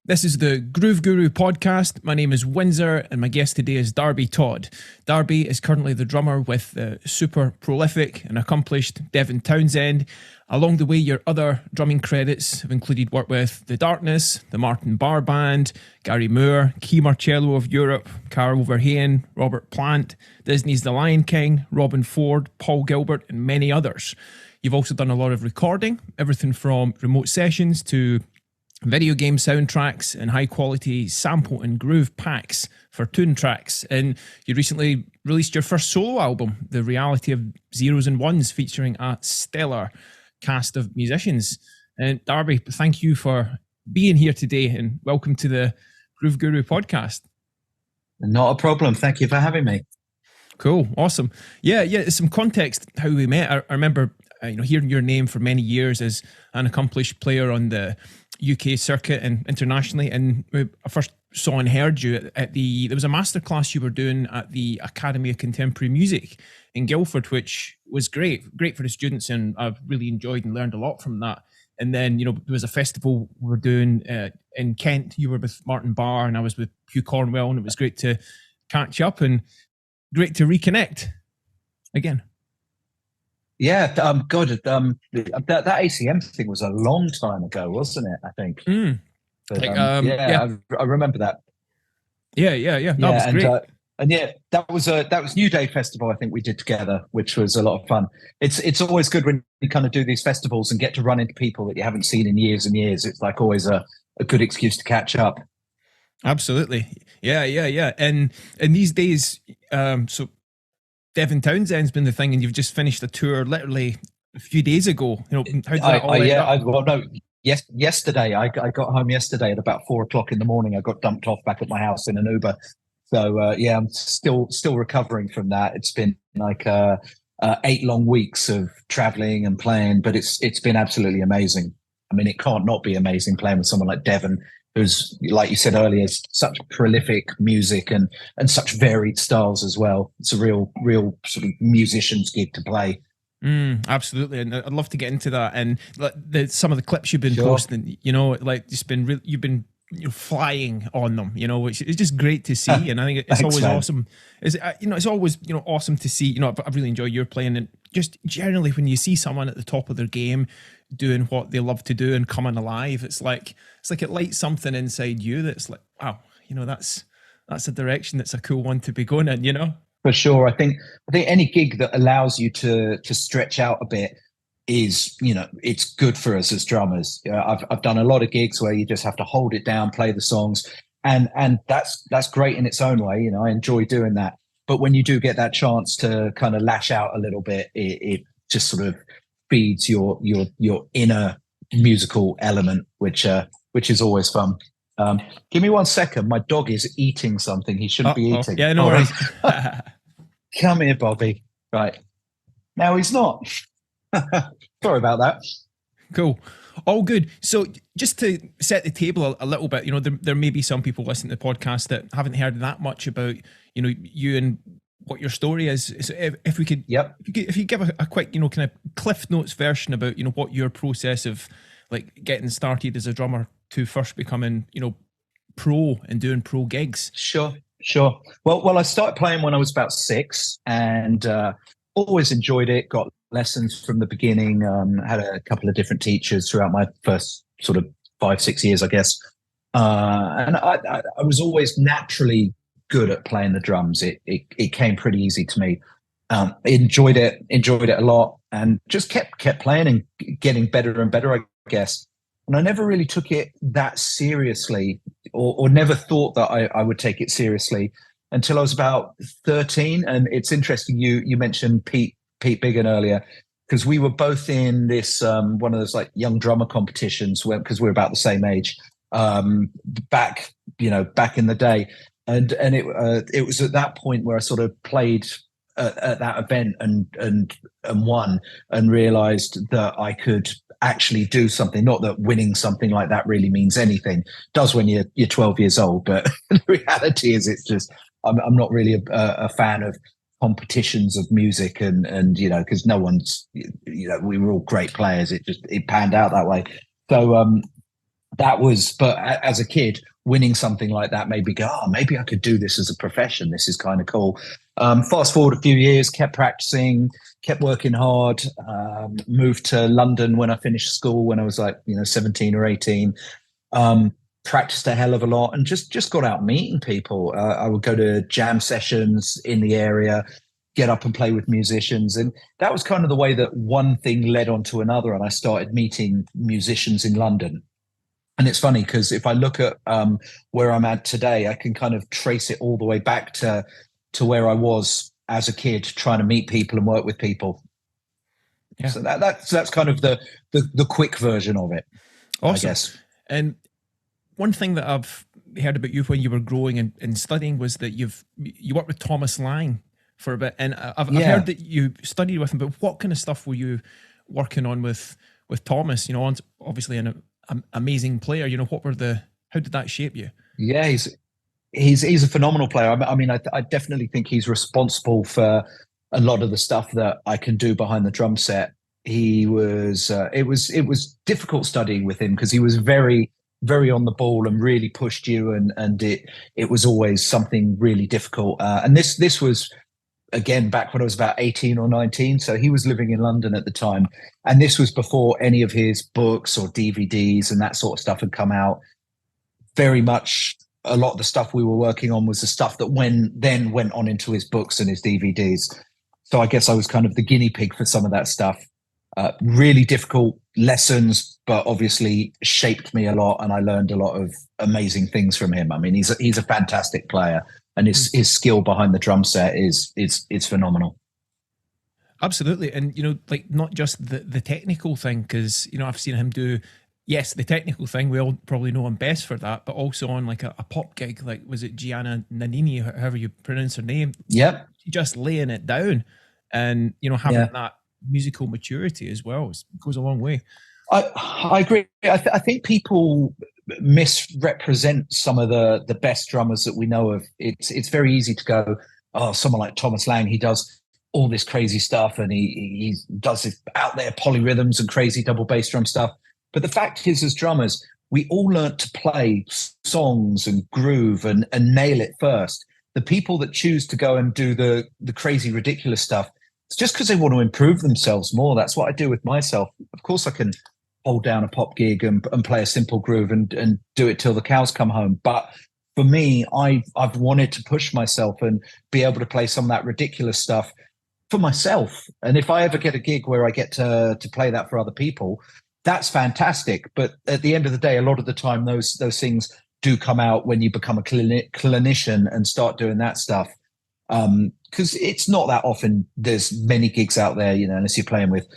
This is the Groove Guru podcast. My name is Windsor and my guest today is Darby Todd. Darby is currently the drummer with the super prolific and accomplished Devin Townsend. Along the way, your other drumming credits have included work with The Darkness, the Martin Barr Band, Gary Moore, Key Marcello of Europe, Carl Verheyen, Robert Plant, Disney's The Lion King, Robin Ford, Paul Gilbert, and many others. You've also done a lot of recording, everything from remote sessions to video game soundtracks and high quality sample and groove packs for tune tracks. And you recently released your first solo album, The Reality of Zeros and Ones, featuring a stellar cast of musicians. And Darby, thank you for being here today and welcome to the Groove Guru podcast. Not a problem. Thank you for having me. Cool. Awesome. Yeah. Some context how we met. I remember hearing your name for many years as an accomplished player on the UK circuit and internationally, and I first saw and heard you at there was a masterclass you were doing at the Academy of Contemporary Music in Guildford, which was great for the students, and I've really enjoyed and learned a lot from that. And then there was a festival we were doing in Kent. You were with Martin Barr and I was with Hugh Cornwell, and it was great to catch up and great to reconnect again. Yeah, God, that ACM thing was a long time ago, wasn't it? I think. But, I remember that. Yeah. That was great. That was New Day Festival. I think we did together, which was a lot of fun. It's always good when you kind of do these festivals and get to run into people that you haven't seen in years and years. It's like always a good excuse to catch up. Absolutely. Yeah. And these days, so Devin Townsend's been the thing, and you've just finished a tour literally a few days ago. How did that all end up? Yesterday I got home yesterday at about 4:00 in the morning. I got dumped off back at my house in an Uber. So I'm still recovering from that. It's been like 8 long weeks of traveling and playing, but it's been absolutely amazing. I mean, it can't not be amazing playing with someone like Devin, who's, like you said earlier, such prolific music and such varied styles as well. It's a real sort of musician's gig to play. Absolutely, and I'd love to get into that. And some of the clips you've been posting, you've been flying on them, which is just great to see. And I think it's always awesome. It's always awesome to see. I've really enjoyed your playing, and just generally when you see someone at the top of their game doing what they love to do and coming alive, it's like it lights something inside you that's like, wow, that's a direction that's a cool one to be going in. For sure. I think any gig that allows you to stretch out a bit is, it's good for us as drummers. I've done a lot of gigs where you just have to hold it down, play the songs, and that's great in its own way. I enjoy doing that. But when you do get that chance to kind of lash out a little bit, it just sort of feeds your inner musical element, which is always fun. Give me 1 second. My dog is eating something he shouldn't be eating. Yeah, no worries. Come here, Bobby. Right. Now he's not. Sorry about that. Cool. All good. So just to set the table a little bit, there may be some people listening to the podcast that haven't heard that much about, you and what your story is. So if we could, if you give a quick, kind of Cliff Notes version about, what your process of like getting started as a drummer to first becoming, pro and doing pro gigs. Sure. Well, I started playing when I was about 6 and always enjoyed it. Got lessons from the beginning. Had a couple of different teachers throughout my first sort of 5-6 years, I guess. And I was always naturally good at playing the drums. It came pretty easy to me. Enjoyed it a lot, and just kept playing and getting better and better, I guess. And I never really took it that seriously, or never thought that I would take it seriously until I was about 13. And it's interesting you mentioned Pete Biggin earlier, because we were both in this one of those like young drummer competitions because we're about the same age back in the day. And it was at that point where I sort of played at that event and won, and realized that I could actually do something. Not that winning something like that really means anything. It does when you're 12 years old, but the reality is it's just I'm not really a fan of competitions of music and because no one's we were all great players. It panned out that way. So that was, but as a kid, winning something like that made me go, oh, maybe I could do this as a profession. This is kind of cool. Fast forward a few years, kept practicing, kept working hard, moved to London when I finished school when I was like, 17 or 18. Practiced a hell of a lot and just got out meeting people. I would go to jam sessions in the area, get up and play with musicians. And that was kind of the way that one thing led on to another. And I started meeting musicians in London. And it's funny because if I look at where I'm at today, I can kind of trace it all the way back to where I was as a kid, trying to meet people and work with people. Yeah. So that's kind of the quick version of it, awesome. I guess. And one thing that I've heard about you when you were growing and studying was that you worked with Tomas Lang for a bit, and I've heard that you studied with him. But what kind of stuff were you working on with Tomas? Obviously an amazing player. How did that shape you? Yeah, he's a phenomenal player. I mean, I definitely think he's responsible for a lot of the stuff that I can do behind the drum set. He was it was difficult studying with him because he was very, very on the ball and really pushed you, and it was always something really difficult. And this was, again, back when I was about 18 or 19. So he was living in London at the time. And this was before any of his books or DVDs and that sort of stuff had come out. Very much a lot of the stuff we were working on was the stuff that then went on into his books and his DVDs. So I guess I was kind of the guinea pig for some of that stuff. Really difficult lessons, but obviously shaped me a lot, and I learned a lot of amazing things from him. I mean, he's a fantastic player, and his skill behind the drum set is phenomenal. Absolutely. And not just the technical thing, because I've seen him do, yes, the technical thing, we all probably know him best for that, but also on like a pop gig, like, was it Gianna Nannini, however you pronounce her name? Yep. Just laying it down, and having that musical maturity as well goes a long way. I agree. I think people misrepresent some of the best drummers that we know of. It's very easy to go, oh, someone like Tomas Lang, he does all this crazy stuff, and he does this out there polyrhythms and crazy double bass drum stuff. But the fact is, as drummers, we all learnt to play songs and groove and nail it first. The people that choose to go and do the crazy, ridiculous stuff, it's just because they want to improve themselves more. That's what I do with myself. Of course, I can hold down a pop gig and play a simple groove and do it till the cows come home. But for me, I've wanted to push myself and be able to play some of that ridiculous stuff for myself. And if I ever get a gig where I get to play that for other people, that's fantastic. But at the end of the day, a lot of the time, those things do come out when you become a clinician and start doing that stuff. Because it's not that often there's many gigs out there, unless you're playing with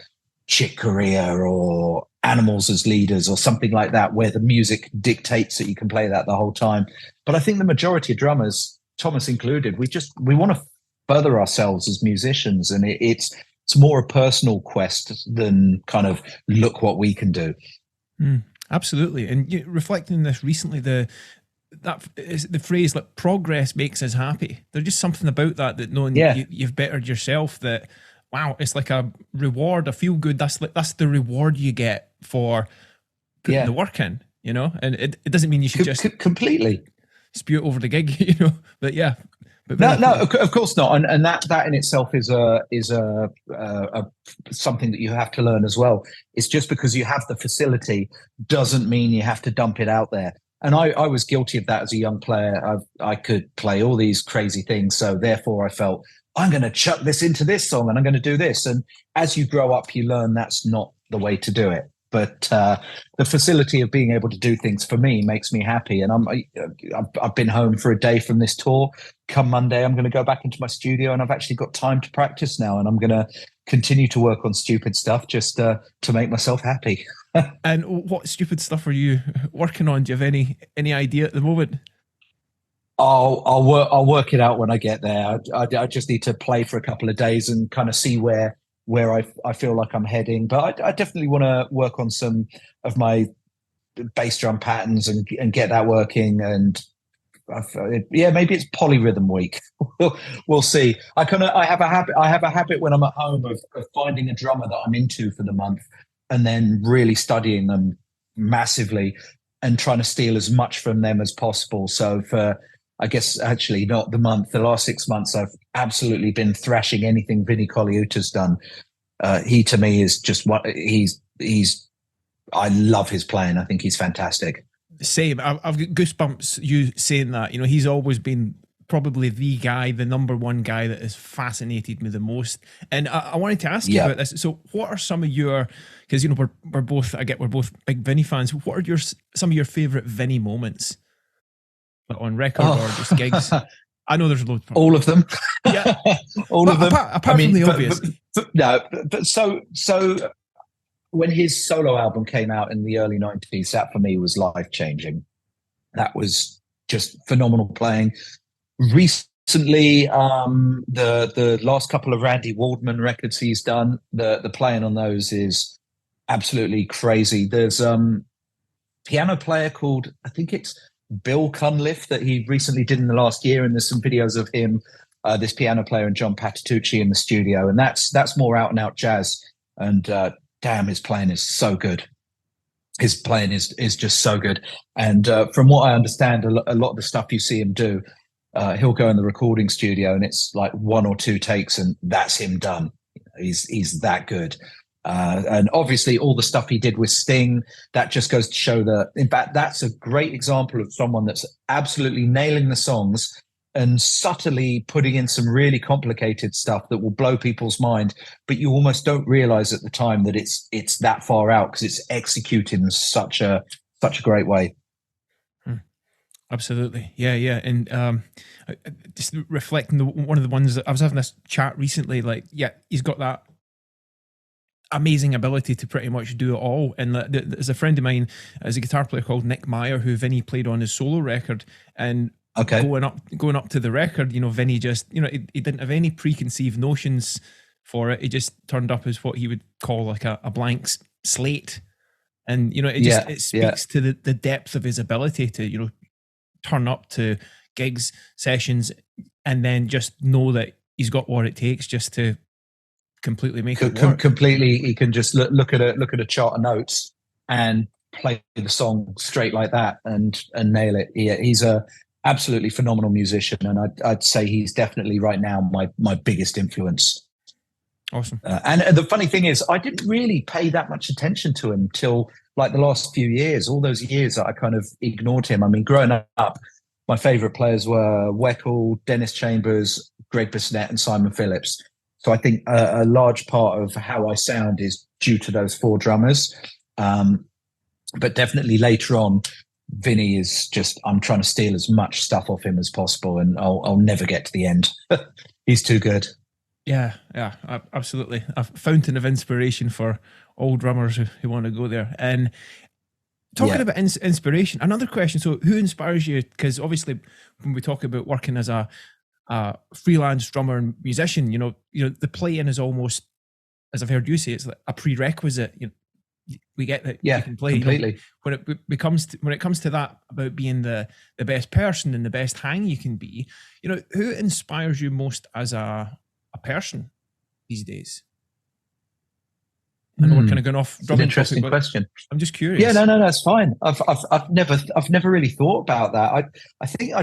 Chick Corea or Animals as leaders or something like that, where the music dictates that you can play that the whole time. But I think the majority of drummers, Tomas included, we want to further ourselves as musicians, and it's more a personal quest than kind of look what we can do. Absolutely. And reflecting on this recently, the phrase like progress makes us happy. There's just something about that knowing you've bettered yourself, that wow, it's like a reward, a feel good. That's the reward you get for putting the work in, and it doesn't mean you should just completely spew it over the gig, but yeah. But no, of course not. And that in itself is a something that you have to learn as well. It's just because you have the facility doesn't mean you have to dump it out there. And I was guilty of that as a young player. I could play all these crazy things. So therefore I felt, I'm going to chuck this into this song and I'm going to do this. And as you grow up, you learn that's not the way to do it. But the facility of being able to do things for me makes me happy. And I've been home for a day from this tour. Come Monday, I'm going to go back into my studio, and I've actually got time to practice now. And I'm going to continue to work on stupid stuff just to make myself happy. And what stupid stuff are you working on? Do you have any idea at the moment? I'll work it out when I get there. I just need to play for a couple of days and kind of see where I feel like I'm heading. But I definitely want to work on some of my bass drum patterns and get that working. And maybe it's polyrhythm week. We'll see. I have a habit when I'm at home of finding a drummer that I'm into for the month and then really studying them massively. and trying to steal as much from them as possible. So for, I guess, actually not the month, the last 6 months, I've absolutely been thrashing anything Vinnie Colaiuta's done. He to me is just what he's. I love his playing. I think he's fantastic. Same. I've got goosebumps you saying that. You know, he's always been probably the guy, the number one guy that has fascinated me the most. And I wanted to ask you about this. So what are some of your, because, you know, we're both big Vinnie fans. What are some of your favorite Vinnie moments on record or just gigs? I know there's loads. All of them. Yeah. All of them. Apart from the obvious. But so when his solo album came out in the early 90s, that for me was life-changing. That was just phenomenal playing. Recently, the last couple of Randy Waldman records he's done, the playing on those is absolutely crazy. There's a piano player called, I think it's Bill Cunliffe, that he recently did in the last year, and there's some videos of him, this piano player, and John Patitucci in the studio, and that's more out and out jazz. And damn, his playing is so good. His playing is just so good. And from what I understand, a lot of the stuff you see him do, he'll go in the recording studio and it's like 1 or 2 takes and that's him done. He's that good. And obviously all the stuff he did with Sting, that just goes to show that, in fact, that's a great example of someone that's absolutely nailing the songs and subtly putting in some really complicated stuff that will blow people's mind, but you almost don't realize at the time that it's that far out because it's executed in such a great way. Absolutely. Yeah. And just reflecting one of the ones that I was having this chat recently, like, yeah, he's got that amazing ability to pretty much do it all. And there's a friend of mine, as a guitar player called Nick Meyer, who Vinnie played on his solo record, and going up to the record, you know, Vinnie just, you know, he didn't have any preconceived notions for it. He just turned up as what he would call like a blank slate. And, you know, it speaks to the depth of his ability to, you know, turn up to gigs, sessions, and then just know that he's got what it takes just to completely make it work. Completely, he can just look at a chart of notes and play the song straight like that and nail it. He's a absolutely phenomenal musician, and I'd say he's definitely right now my biggest influence. Awesome. And the funny thing is, I didn't really pay that much attention to him till like the last few years. All those years that I kind of ignored him. I mean, growing up, my favorite players were Weckl, Dennis Chambers, Greg Bissonette, and Simon Phillips. So I think a large part of how I sound is due to those 4 drummers. But definitely later on, Vinnie is just, I'm trying to steal as much stuff off him as possible, and I'll never get to the end. He's too good. Yeah, absolutely. A fountain of inspiration for all drummers who want to go there. And talking about inspiration, another question. So who inspires you? Because obviously when we talk about working as a freelance drummer and musician, you know, the playing is almost, as I've heard you say, it's like a prerequisite. You know, we get that you can play completely. You know, when it comes to that, about being the best person and the best hang you can be, you know, who inspires you most as a person these days? I know we're kind of going off. An interesting question. I'm just curious. Yeah, no, that's fine. I've never really thought about that. I think I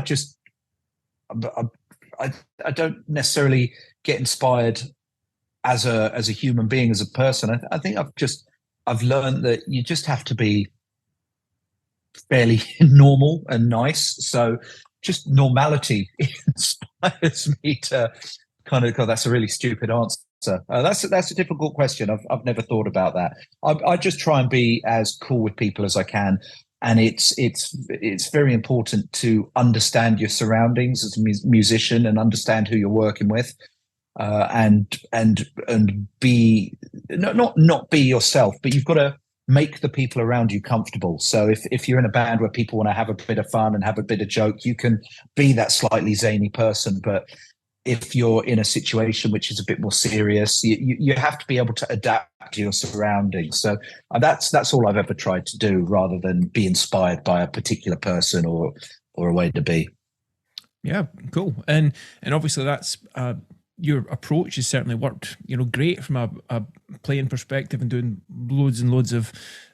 don't necessarily get inspired as a human being, as a person. I think I've learned that you just have to be fairly normal and nice. So just normality inspires me to kind of, God, that's a really stupid answer. That's a difficult question. I've never thought about that. I just try and be as cool with people as I can. And it's very important to understand your surroundings as a musician and understand who you're working with, and be not be yourself, but you've got to make the people around you comfortable. So if you're in a band where people want to have a bit of fun and have a bit of joke, you can be that slightly zany person. But if you're in a situation which is a bit more serious, you have to be able to adapt to your surroundings. So that's all I've ever tried to do, rather than be inspired by a particular person or a way to be. Yeah, cool. And obviously that's your approach has certainly worked, you know, great from a playing perspective, and doing loads and loads of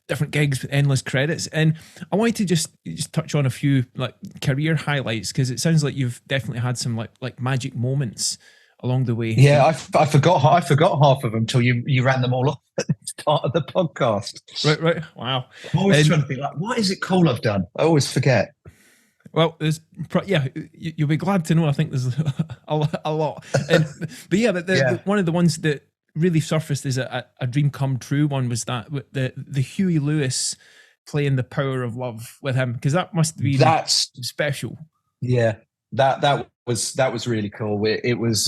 different gigs with endless credits. And I wanted to just touch on a few like career highlights, because it sounds like you've definitely had some like magic moments along the way. Yeah, I forgot half of them till you ran them all off at the start of the podcast. Right. Wow. I'm always trying to think, like, what is it cool I've done? I always forget. Well, you'll be glad to know. I think there's a lot. But one of the ones that really surfaced as a dream come true one was that the Huey Lewis playing The Power of Love with him, because that must be special. Yeah, that was really cool. It was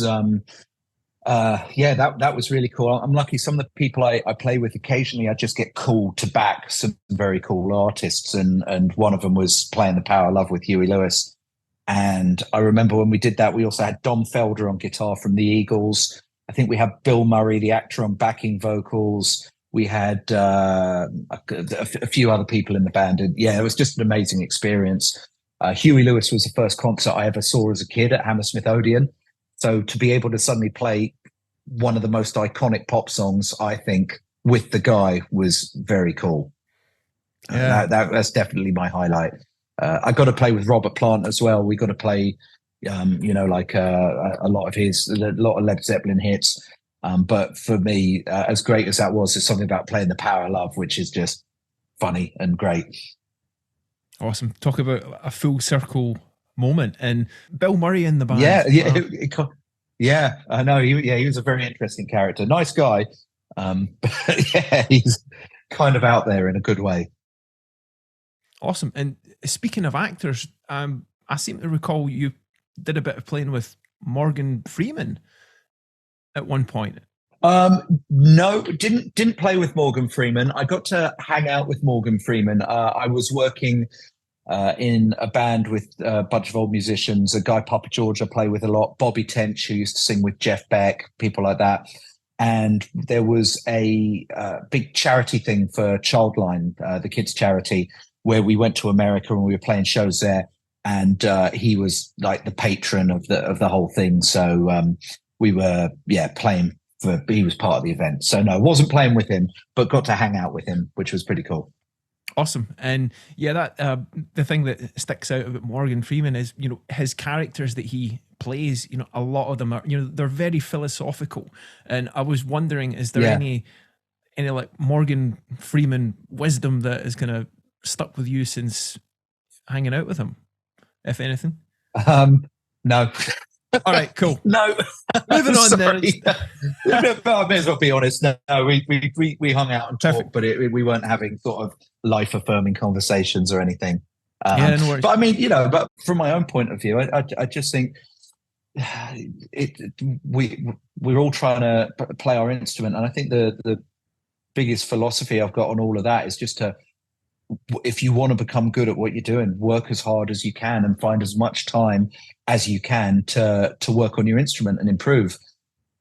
that was really cool. I'm lucky. Some of the people I play with occasionally, I just get called to back some very cool artists, and one of them was playing The Power of Love with Huey Lewis. And I remember when we did that, we also had Dom Felder on guitar from the Eagles. I think we had Bill Murray, the actor, on backing vocals. We had a few other people in the band, and yeah, it was just an amazing experience. Huey Lewis was the first concert I ever saw as a kid at Hammersmith Odeon. So to be able to suddenly play one of the most iconic pop songs, I think, with the guy was very cool. Yeah. That's definitely my highlight. I got to play with Robert Plant as well. We got to play, a lot of Led Zeppelin hits. But for me, as great as that was, there's something about playing The Power of Love, which is just funny and great. Awesome. Talk about a full circle moment. And Bill Murray in the band. Yeah, I know. He was a very interesting character. Nice guy. But yeah, he's kind of out there in a good way. Awesome. And speaking of actors, I seem to recall you did a bit of playing with Morgan Freeman at one point. No, didn't play with Morgan Freeman. I got to hang out with Morgan Freeman. I was working in a band with a bunch of old musicians, a guy, Papa George, I play with a lot, Bobby Tench, who used to sing with Jeff Beck, people like that. And there was a big charity thing for Childline, the kids' charity, where we went to America and we were playing shows there. And he was like the patron of the whole thing. So we were, playing he was part of the event. So no, wasn't playing with him, but got to hang out with him, which was pretty cool. Awesome. And that the thing that sticks out about Morgan Freeman is, his characters that he plays, a lot of them are, they're very philosophical. And I was wondering, is there any like Morgan Freeman wisdom that is kind of stuck with you since hanging out with him, if anything? No. All right, cool. No, moving on then. But I may as well be honest. No, we hung out and talked, but we weren't having sort of life affirming conversations or anything. No worries. But I mean, but from my own point of view, I just think we're all trying to play our instrument, and I think the biggest philosophy I've got on all of that is just to, if you want to become good at what you're doing, work as hard as you can and find as much time as you can to work on your instrument and improve.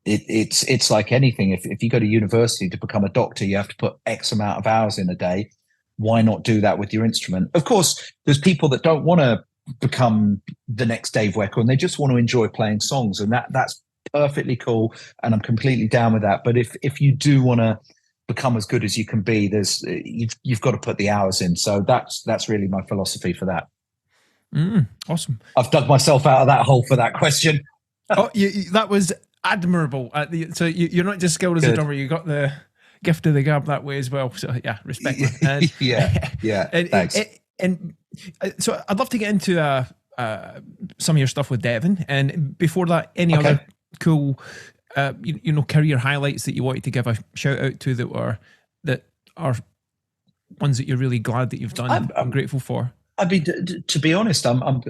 It's like anything. If you go to university to become a doctor, you have to put X amount of hours in a day. Why not do that with your instrument? Of course, there's people that don't want to become the next Dave Wecker and they just want to enjoy playing songs, and that's perfectly cool, and I'm completely down with that. But if you do want to become as good as you can be, you've got to put the hours in. So that's really my philosophy for that. Awesome. I've dug myself out of that hole for that question. That was admirable. So you're not just skilled as a drummer, you got the gift of the gab that way as well. So yeah, respect. Thanks. So I'd love to get into some of your stuff with Devin, and before that, any other cool career highlights that you wanted to give a shout out to that are ones that you're really glad that you've done and grateful for? I mean, to be honest, I'm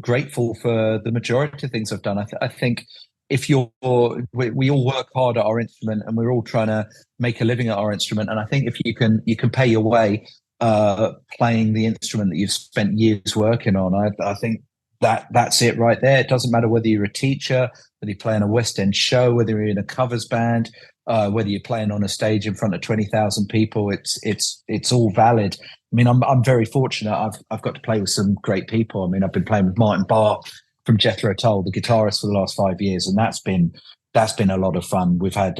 grateful for the majority of things I've done. I think if we all work hard at our instrument and we're all trying to make a living at our instrument, and I think if you can pay your way playing the instrument that you've spent years working on, I think that's it right there. It doesn't matter whether you're a teacher, whether you're playing a West End show, whether you're in a covers band, whether you're playing on a stage in front of 20,000 people. It's all valid. I mean, I'm very fortunate. I've got to play with some great people. I mean, I've been playing with Martin Barr from Jethro Tull, the guitarist, for the last 5 years, and that's been a lot of fun. We've had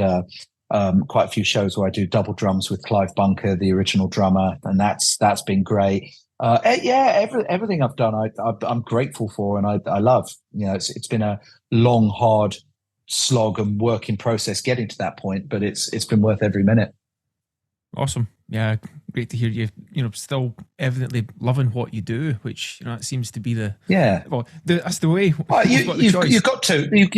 quite a few shows where I do double drums with Clive Bunker, the original drummer, and that's been great. Everything I've done, I'm grateful for, and I love. It's been a long, hard slog and working process getting to that point, but it's been worth every minute. Awesome. Yeah, great to hear you. Still evidently loving what you do, which it seems to be that's the way. You've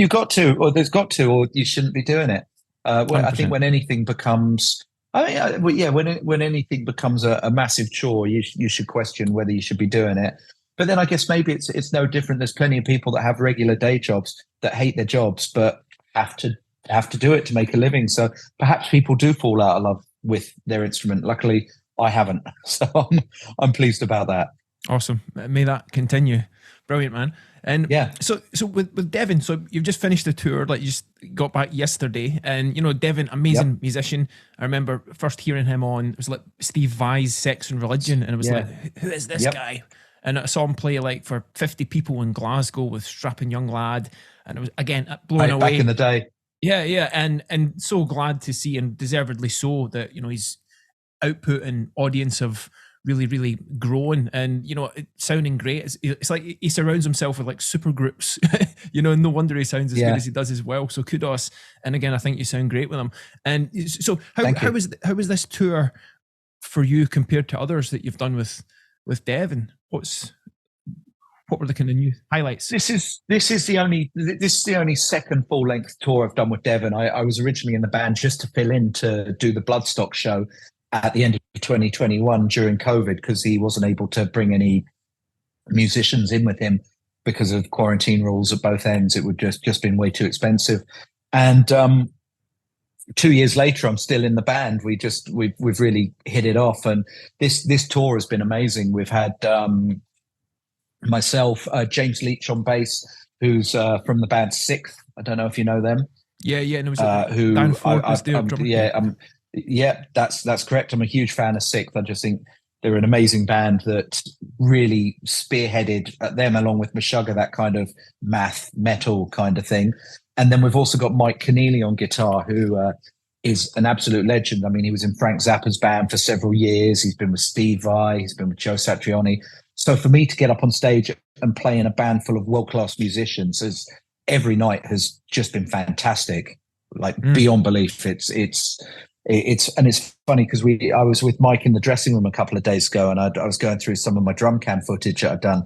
got to, or there's got to, or you shouldn't be doing it. I think when anything becomes, when anything becomes a massive chore, you should question whether you should be doing it. But then I guess maybe it's no different. There's plenty of people that have regular day jobs that hate their jobs, but have to do it to make a living. So perhaps people do fall out of love with their instrument. Luckily, I haven't, so I'm pleased about that. Awesome. May that continue. Brilliant, man. And so with Devin, so you've just finished the tour, like you just got back yesterday, and Devin, amazing musician. I remember first hearing him on, it was like Steve Vai's Sex and Religion, and it was like, who is this guy? And I saw him play like for 50 people in Glasgow with Strapping Young Lad, and it was again blowing away back in the day. Yeah, and so glad to see, and deservedly so, that his output and audience have really, really grown, and it's sounding great. It's like he surrounds himself with like super groups, and no wonder he sounds as good as he does as well. So kudos, and again, I think you sound great with him. And so, how was this tour for you compared to others that you've done with Devin? What were the kind of new highlights? This is the only second full length tour I've done with Devin. I was originally in the band just to fill in to do the Bloodstock show at the end of 2021 during COVID, because he wasn't able to bring any musicians in with him because of quarantine rules at both ends. It would just been way too expensive. And 2 years later, I'm still in the band. We've really hit it off, and this tour has been amazing. We've had myself, James Leach on bass, who's from the band Sixth. I don't know if you know them. Yeah, and it was Dan Ford was their drummer. That's correct. I'm a huge fan of Sixth. I just think they're an amazing band that really spearheaded them, along with Meshuggah, that kind of math metal kind of thing. And then we've also got Mike Keneally on guitar, who is an absolute legend. I mean, he was in Frank Zappa's band for several years. He's been with Steve Vai. He's been with Joe Satriani. So for me to get up on stage and play in a band full of world-class musicians every night has just been fantastic, like beyond belief. It's funny because I was with Mike in the dressing room a couple of days ago, and I was going through some of my drum cam footage that I'd done,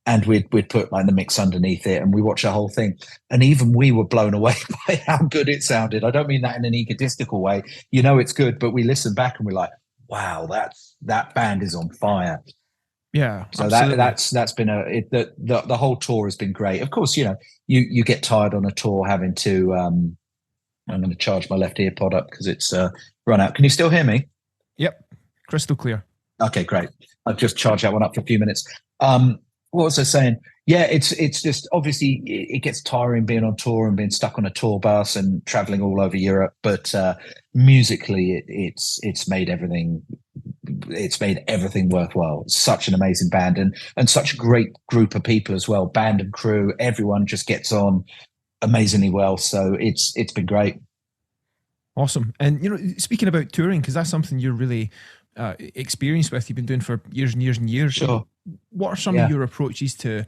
and we'd put like the mix underneath it, and we watched the whole thing, and even we were blown away by how good it sounded. I don't mean that in an egotistical way, it's good, but we listened back and we're like, wow, that band is on fire. Yeah, so that's been the whole tour has been great. Of course, you get tired on a tour having to. I'm going to charge my left ear pod up because it's run out. Can you still hear me? Yep, crystal clear. Okay, great. I've just charged that one up for a few minutes. What was I saying? Yeah, it's just obviously it gets tiring being on tour and being stuck on a tour bus and traveling all over Europe. But musically, it's made everything. It's made everything worthwhile. It's such an amazing band and such a great group of people as well. Band and crew, everyone just gets on amazingly well. So it's been great. Awesome. And speaking about touring, because that's something you're really experienced with, you've been doing for years and years and years. Sure. What are some of your approaches to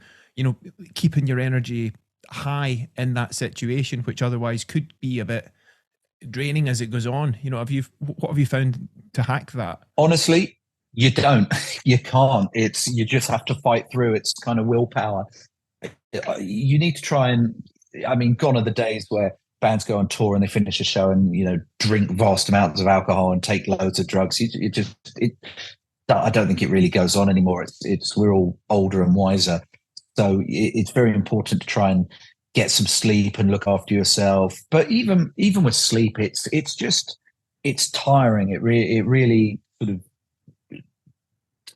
keeping your energy high in that situation, which otherwise could be a bit draining as it goes on? What have you found to hack that? Honestly, you don't. You can't. You just have to fight through. It's kind of willpower. You need to try and, gone are the days where bands go on tour and they finish a show and drink vast amounts of alcohol and take loads of drugs. I don't think it really goes on anymore. We're all older and wiser, so it's very important to try and get some sleep and look after yourself. But even with sleep, it's tiring. It really sort of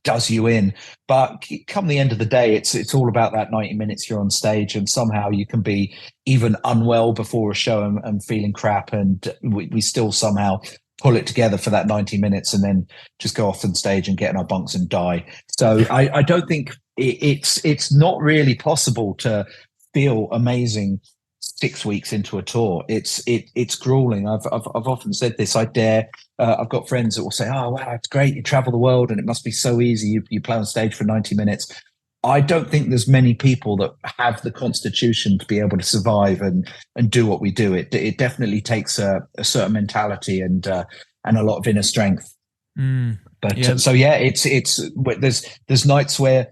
does you in. But come the end of the day, it's all about that 90 minutes you're on stage, and somehow you can be even unwell before a show and feeling crap, and we still somehow pull it together for that 90 minutes and then just go off on stage and get in our bunks and die. So I don't think it's not really possible to feel amazing 6 weeks into a tour. It's grueling. I've often said this. I've got friends that will say, "Oh wow, it's great. You travel the world, and it must be so easy. You play on stage for 90 minutes." I don't think there's many people that have the constitution to be able to survive and do what we do. It definitely takes a certain mentality and a lot of inner strength. But yeah. so yeah, it's there's nights where,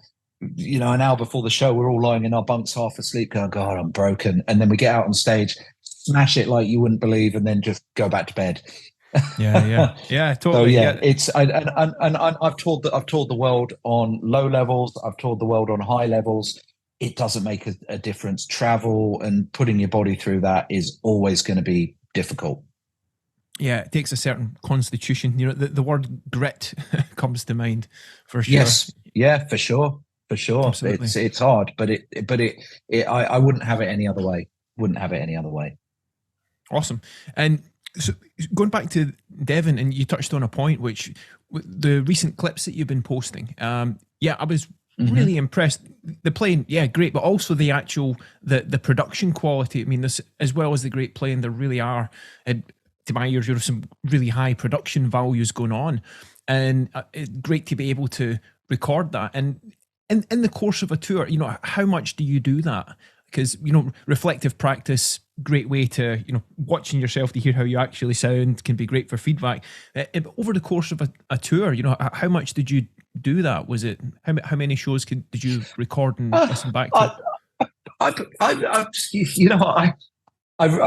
you know, an hour before the show, we're all lying in our bunks half asleep going, God, I'm broken. And then we get out on stage, smash it like you wouldn't believe, and then just go back to bed. Yeah, totally. So yeah, it's and I've toured the world on low levels. I've toured the world on high levels. It doesn't make a difference. Travel and putting your body through that is always going to be difficult. Yeah, it takes a certain constitution. You know, the word grit comes to mind for sure. Yes, yeah, for sure. Absolutely. It's hard, but I wouldn't have it any other way. Wouldn't have it any other way. Awesome. And so going back to Devin, and you touched on a point, which the recent clips that you've been posting. Yeah, I was really impressed. The playing, yeah, great, but also the actual the production quality. I mean, this, as well as the great playing, there really are, to my ears, there's some really high production values going on, and it's great to be able to record that. And in the course of a tour, you know, how much do you do that? Because, you know, reflective practice, great way to, you know, watching yourself to hear how you actually sound can be great for feedback. Over the course of a tour, you know, how much did you do that? Was it, how many shows did you record and listen back to? I've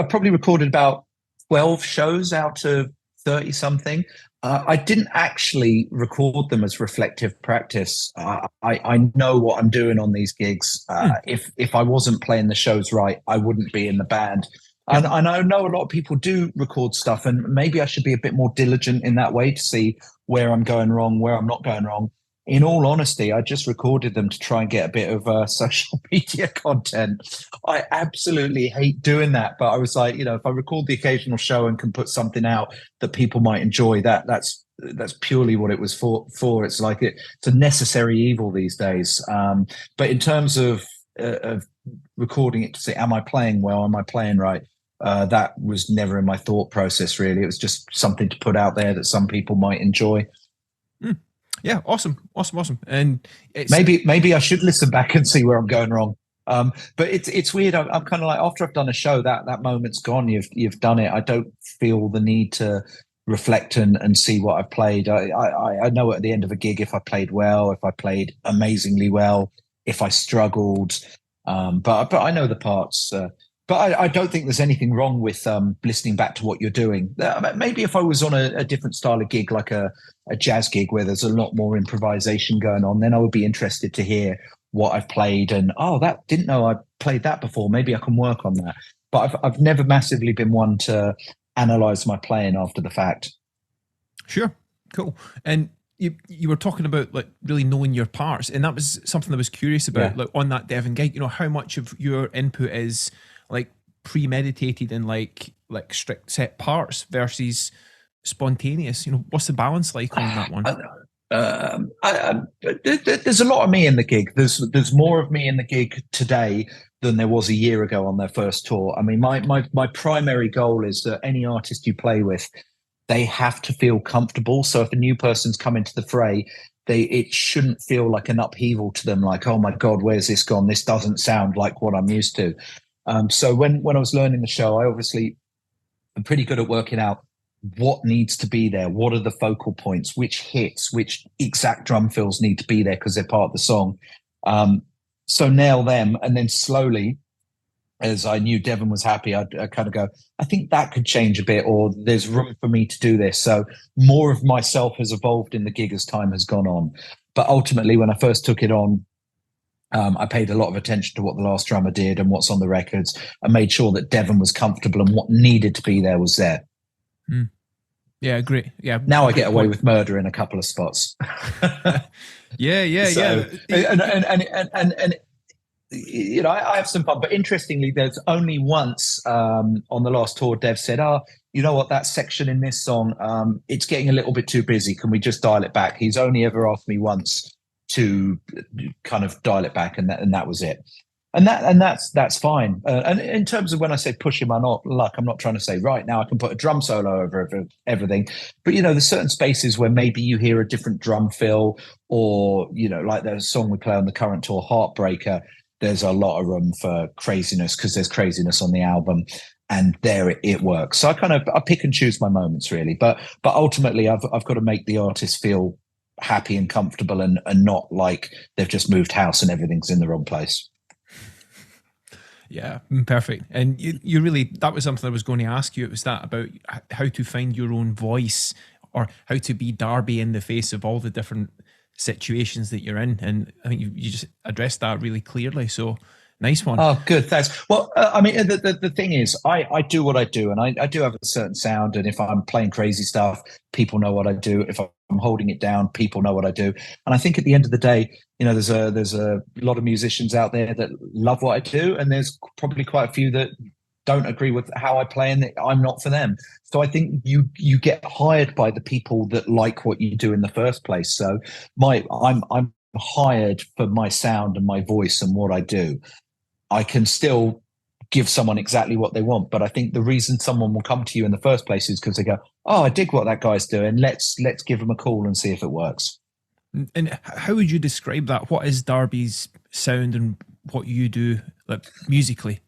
probably recorded about 12 shows out of 30 something. I didn't actually record them as reflective practice. I know what I'm doing on these gigs. If I wasn't playing the shows right, I wouldn't be in the band. And I know a lot of people do record stuff, and maybe I should be a bit more diligent in that way to see where I'm going wrong, where I'm not going wrong. In all honesty, I just recorded them to try and get a bit of social media content. I absolutely hate doing that, but I was like, you know, if I record the occasional show and can put something out that people might enjoy, that's purely what it was for. It's like it's a necessary evil these days. But in terms of recording it to say, am I playing well? Am I playing right? That was never in my thought process, really. It was just something to put out there that some people might enjoy. Yeah, awesome. And maybe I should listen back and see where I'm going wrong. But it's weird. I'm kind of like, after I've done a show, that moment's gone. You've done it. I don't feel the need to reflect and see what I've played. I know at the end of a gig if I played well, if I played amazingly well, if I struggled. But I know the parts. But I don't think there's anything wrong with listening back to what you're doing. Maybe if I was on a different style of gig, like a jazz gig where there's a lot more improvisation going on, then I would be interested to hear what I've played and, that didn't know I played that before. Maybe I can work on that. But I've never massively been one to analyze my playing after the fact. Sure, cool. And you were talking about like really knowing your parts, and that was something I was curious about. Like on that Devin gig, you know, how much of your input is like premeditated and like strict set parts versus spontaneous? You know, what's the balance like on that one? There's a lot of me in the gig. There's more of me in the gig today than there was a year ago on their first tour. I mean, my primary goal is that any artist you play with, they have to feel comfortable. So if a new person's come into the fray, it shouldn't feel like an upheaval to them. Like, oh my God, where's this gone? This doesn't sound like what I'm used to. So when I was learning the show, I obviously am pretty good at working out what needs to be there. What are the focal points? Which hits? Which exact drum fills need to be there because they're part of the song? So nail them, and then slowly, as I knew Devin was happy, I'd kind of go, I think that could change a bit, or there's room for me to do this. So more of myself has evolved in the gig as time has gone on. But ultimately, when I first took it on, I paid a lot of attention to what the last drummer did and what's on the records. I made sure that Devin was comfortable and what needed to be there was there. Yeah, great. Yeah. Now I get away with murder in a couple of spots. Yeah. And you know, I have some fun. But interestingly, there's only once on the last tour, Dev said, you know what, that section in this song, it's getting a little bit too busy. Can we just dial it back? He's only ever asked me once to kind of dial it back, and that was it. And that's fine. And in terms of when I say pushing my luck, I'm not trying to say right now I can put a drum solo over everything. But there's certain spaces where maybe you hear a different drum fill, or like there's a song we play on the current tour, Heartbreaker. There's a lot of room for craziness because there's craziness on the album, and there it works. So I pick and choose my moments really. But ultimately, I've got to make the artist feel happy and comfortable, and not like they've just moved house and everything's in the wrong place. Yeah, perfect. And you really, that was something I was going to ask you. It was that about how to find your own voice, or how to be Darby in the face of all the different situations that you're in. And I think you just addressed that really clearly. So nice one. Oh, good. Thanks. Well, the thing is, I do what I do, and I do have a certain sound. And if I'm playing crazy stuff, people know what I do. If I'm holding it down, people know what I do. And I think at the end of the day, there's a lot of musicians out there that love what I do, and there's probably quite a few that don't agree with how I play, and I'm not for them. So I think you get hired by the people that like what you do in the first place. So I'm hired for my sound and my voice and what I do. I can still give someone exactly what they want, but I think the reason someone will come to you in the first place is because they go, "Oh, I dig what that guy's doing. Let's give him a call and see if it works." And how would you describe that? What is Darby's sound and what you do, like, musically?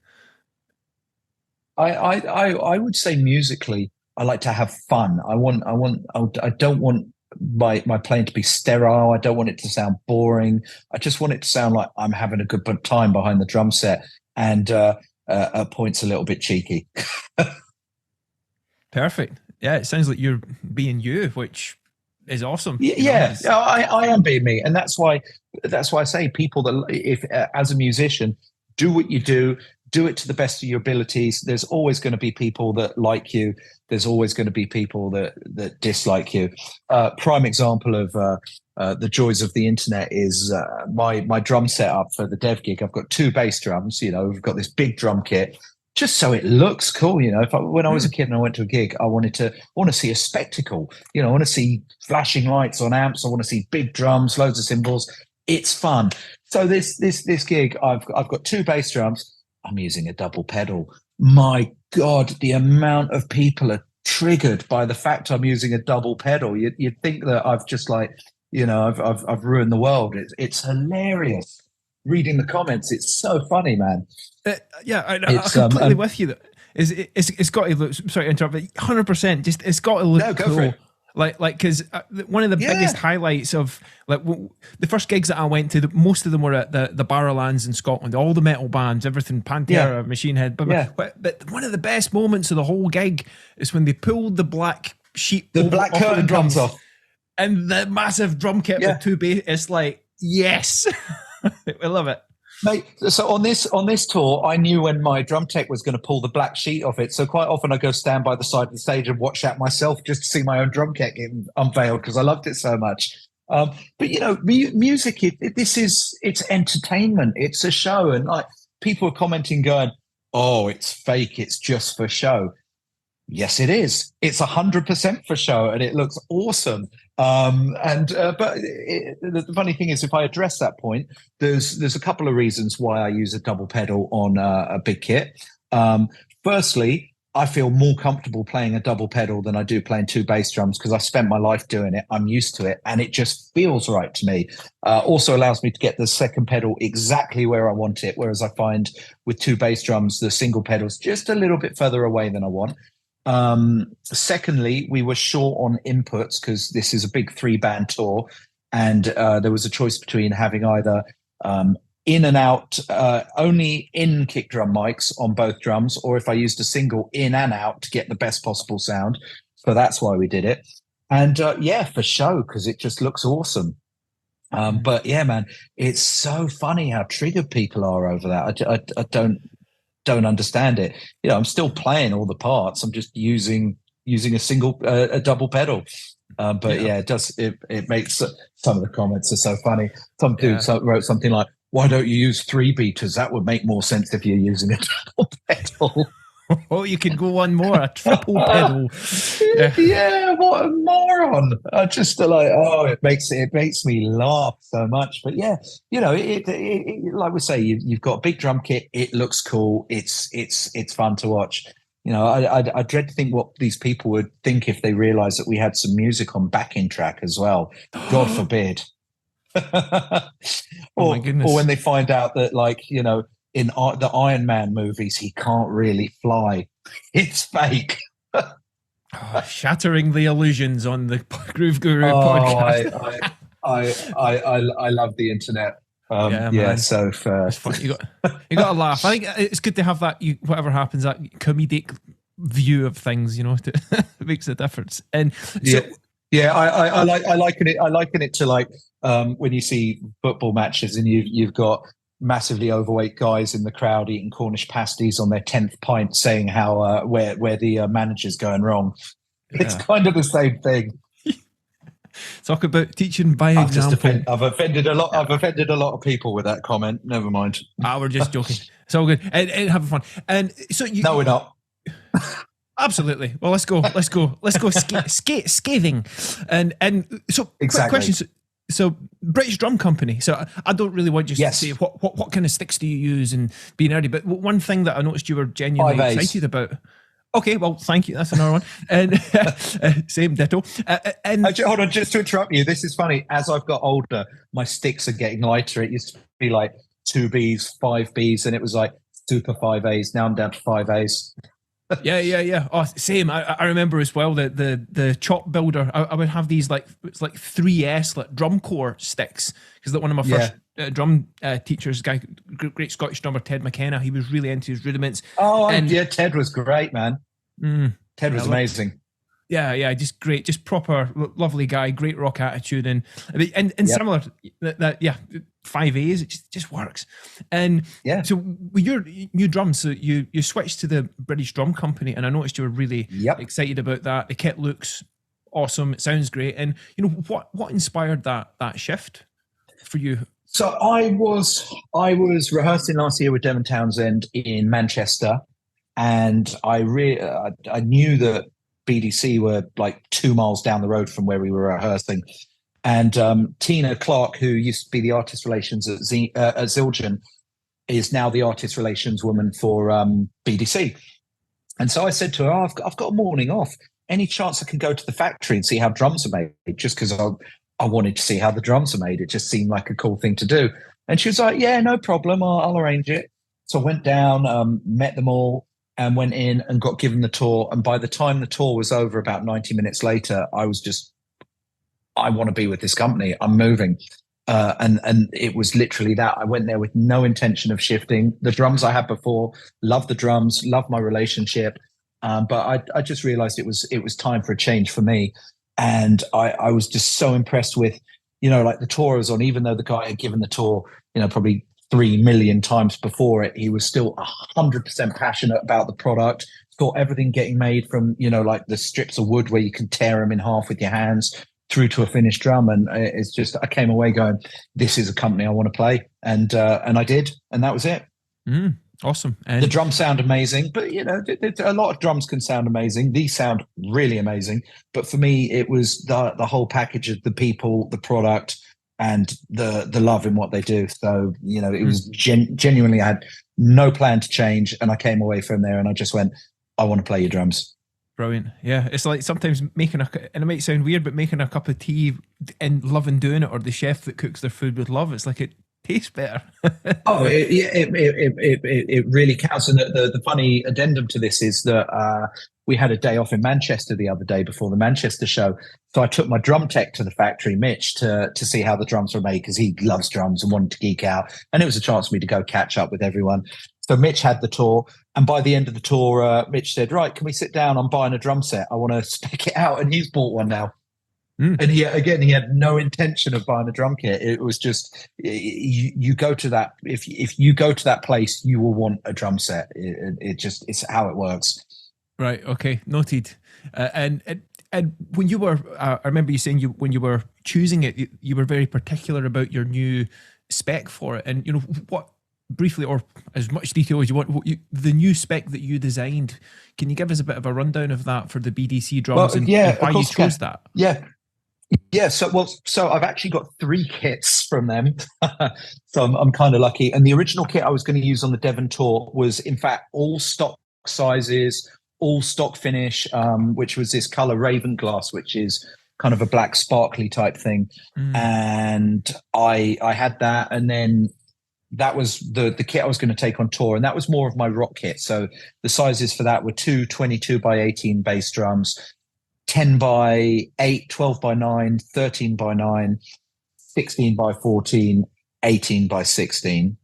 I would say musically, I like to have fun. I don't want my playing to be sterile. I don't want it to sound boring. I just want it to sound like I'm having a good time behind the drum set, and at points a little bit cheeky. Perfect. Yeah, it sounds like you're being you, which is awesome. Yeah, I am being me, and that's why I say people that if as a musician, do what you do it to the best of your abilities. There's always going to be people that like you. There's always going to be people that dislike you. Prime example of the joys of the internet is my drum setup for the Dev gig. I've got 2 bass drums. We've got this big drum kit, just so it looks cool. When I was a kid and I went to a gig, I want to see a spectacle. I want to see flashing lights on amps. I want to see big drums, loads of cymbals. It's fun. So this gig, I've got 2 bass drums. I'm using a double pedal. My God, the amount of people are triggered by the fact I'm using a double pedal. You'd think that I've just I've ruined the world. It's hilarious. Reading the comments, it's so funny, man. Yeah, I'm completely with you. It's got to look. Sorry to interrupt, but 100%. Just it's got to look no, go cool. For it. Like, because one of the biggest highlights of the first gigs that I went to, most of them were at the Barrowlands in Scotland. All the metal bands, everything, Pantera, Machine Head. But one of the best moments of the whole gig is when they pulled the black sheet, the black curtain drums off, and the massive drum kit with 2 bass. It's like, yes, I love it. Mate, so on this tour, I knew when my drum tech was going to pull the black sheet off it. So quite often I go stand by the side of the stage and watch that myself just to see my own drum kit getting unveiled because I loved it so much. But music, it's entertainment. It's a show, and like people are commenting, going, "Oh, it's fake. It's just for show." Yes, it is. It's 100% for show, and it looks awesome. But the funny thing is, if I address that point, there's a couple of reasons why I use a double pedal on a big kit. Firstly, I feel more comfortable playing a double pedal than I do playing 2 bass drums because I spent my life doing it. I'm used to it, and it just feels right to me. Also allows me to get the second pedal exactly where I want it, whereas I find with 2 bass drums, the single pedal's just a little bit further away than I want. Secondly, we were short on inputs because this is a big 3-band tour, and there was a choice between having either in and out, only in kick drum mics on both drums, or if I used a single in and out to get the best possible sound. So that's why we did it. And for show, because it just looks awesome. But yeah, man, it's so funny how triggered people are over that. I don't understand it. I'm still playing all the parts. I'm just using a double pedal. It makes some of the comments are so funny. Some dude wrote something like, "Why don't you use 3 beaters? That would make more sense if you're using a double pedal." Oh, you can go one more, a triple pedal. Yeah, what a moron! I just like, oh, it makes me laugh so much. But yeah, like we say, you've got a big drum kit. It looks cool. It's fun to watch. I dread to think what these people would think if they realised that we had some music on backing track as well. God forbid. Oh my goodness. Or when they find out that, like, in the Iron Man movies, he can't really fly. It's fake. Shattering the illusions on the Groove Guru podcast. I love the internet. So it's you got to laugh. I think it's good to have that. Whatever happens, that comedic view of things. It makes a difference. And so, I liken it to like when you see football matches and you've got massively overweight guys in the crowd eating Cornish pasties on their 10th pint, saying how where the manager's going wrong. It's kind of the same thing. Talk about teaching by example. I've offended a lot. I've offended a lot of people with that comment. Never mind. We're just joking. It's all good. And having fun. And so no, we're not. Absolutely. Well, let's go scathing. And so exactly. Questions. So British Drum Company. So I don't really want you to say what kind of sticks do you use and be nerdy, but one thing that I noticed you were genuinely excited about. Okay, well, thank you. That's another one. And same ditto. Hold on, just to interrupt you. This is funny. As I've got older, my sticks are getting lighter. It used to be like 2Bs, 5Bs, and it was like super 5As. Now I'm down to 5As. Yeah. Oh, same. I remember as well the chop builder. I would have these it's like 3S like drum corps sticks, because one of my first drum teachers, great Scottish drummer Ted McKenna, he was really into his rudiments. Ted was great, man. Ted was amazing. Yeah, just great, just proper lovely guy, great rock attitude, and similar that 5As, it just works. And so with your new drums, so you switched to the British Drum Company, and I noticed you were really excited about that. The kit looks awesome, it sounds great, and what inspired that shift for you? So I was rehearsing last year with Devin Townsend in Manchester, and I knew that BDC were like 2 miles down the road from where we were rehearsing. And Tina Clark, who used to be the artist relations at Zildjian, is now the artist relations woman for BDC. And so I said to her, I've got a morning off. Any chance I can go to the factory and see how drums are made? Just because I wanted to see how the drums are made. It just seemed like a cool thing to do. And she was like, yeah, no problem. I'll arrange it. So I went down, met them all, and went in and got given the tour. And by the time the tour was over, about 90 minutes later, I was just, I want to be with this company. I'm moving. And it was literally that. I went there with no intention of shifting. The drums I had before, loved the drums, loved my relationship. But I just realized it was time for a change for me. And I was just so impressed with, like the tour I was on, even though the guy had given the tour, probably 3 million times before it, he was still 100% passionate about the product. Got everything getting made from, like the strips of wood where you can tear them in half with your hands through to a finished drum. And it's just, I came away going, this is a company I want to play. And I did. And that was it. Awesome. And the drums sound amazing, but a lot of drums can sound amazing. These sound really amazing. But for me, it was the whole package of the people, the product, and the love in what they do. So, it was genuinely, I had no plan to change. And I came away from there and I just went, I want to play your drums. Brilliant. Yeah. It's like sometimes and it might sound weird, but making a cup of tea and loving doing it, or the chef that cooks their food with love, it's like it tastes better. It really counts. And the funny addendum to this is that we had a day off in Manchester the other day before the Manchester show. So I took my drum tech to the factory, Mitch, to see how the drums were made, because he loves drums and wanted to geek out. And it was a chance for me to go catch up with everyone. So Mitch had the tour. And by the end of the tour, Mitch said, right, can we sit down? I'm buying a drum set. I want to spec it out. And he's bought one now. And he had no intention of buying a drum kit. It was just, you go to that, if you go to that place, you will want a drum set. It's how it works. Right. Okay. Noted. And when you were, I remember you saying when you were choosing it, you were very particular about your new spec for it. And what briefly, or as much detail as you want, the new spec that you designed. Can you give us a bit of a rundown of that for the BDC drums, and why you chose that? Yeah. So I've actually got 3 kits from them. So I'm kind of lucky. And the original kit I was going to use on the Devon tour was, in fact, all stock sizes, all stock finish, which was this color Raven glass, which is kind of a black sparkly type thing. And I had that, and then that was the kit I was going to take on tour, and that was more of my rock kit. So the sizes for that were 2 22 by 18 bass drums, 10 by 8, 12 by 9, 13 by 9, 16 by 14, 18 by 16.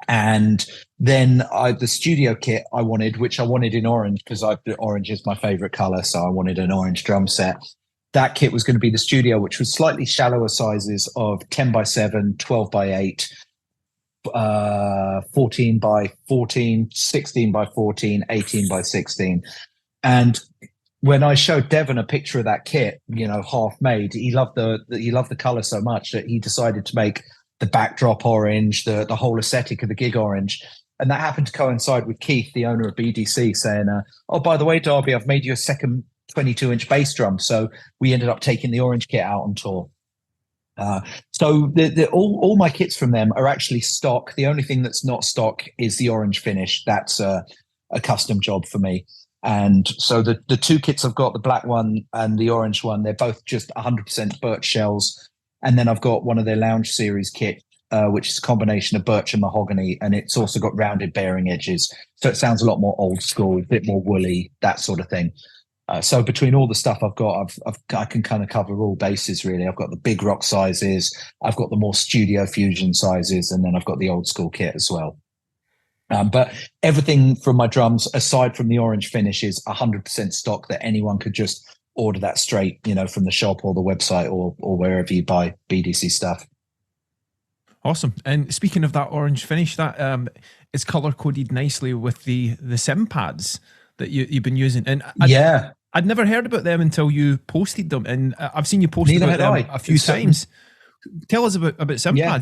And then the studio kit I wanted, which I wanted in orange, because orange is my favorite color. So I wanted an orange drum set. That kit was going to be the studio, which was slightly shallower sizes of 10 by 7, 12 by 8, 14 by 14, 16 by 14, 18 by 16. And when I showed Devin a picture of that kit, half made, he loved the color so much that he decided to make the backdrop orange, the whole aesthetic of the gig orange. And that happened to coincide with Keith, the owner of BDC, saying, oh, by the way, Darby, I've made you a second 22-inch bass drum. So we ended up taking the orange kit out on tour. So all my kits from them are actually stock. The only thing that's not stock is the orange finish. That's a custom job for me. And so the 2 kits I've got, the black one and the orange one, they're both just 100% birch shells. And then I've got one of their Lounge Series kit, which is a combination of birch and mahogany, and it's also got rounded bearing edges. So it sounds a lot more old school, a bit more woolly, that sort of thing. So between all the stuff I've got, I can kind of cover all bases, really. I've got the big rock sizes, I've got the more studio fusion sizes, and then I've got the old school kit as well. But everything from my drums, aside from the orange finish, is 100% stock that anyone could just order that straight, from the shop or the website or wherever you buy BDC stuff. Awesome. And speaking of that orange finish, that is color coded nicely with the Cympads that you've been using. And I'd never heard about them until you posted them, and I've seen you post about them a few times. Tell us about Cympads. Yeah.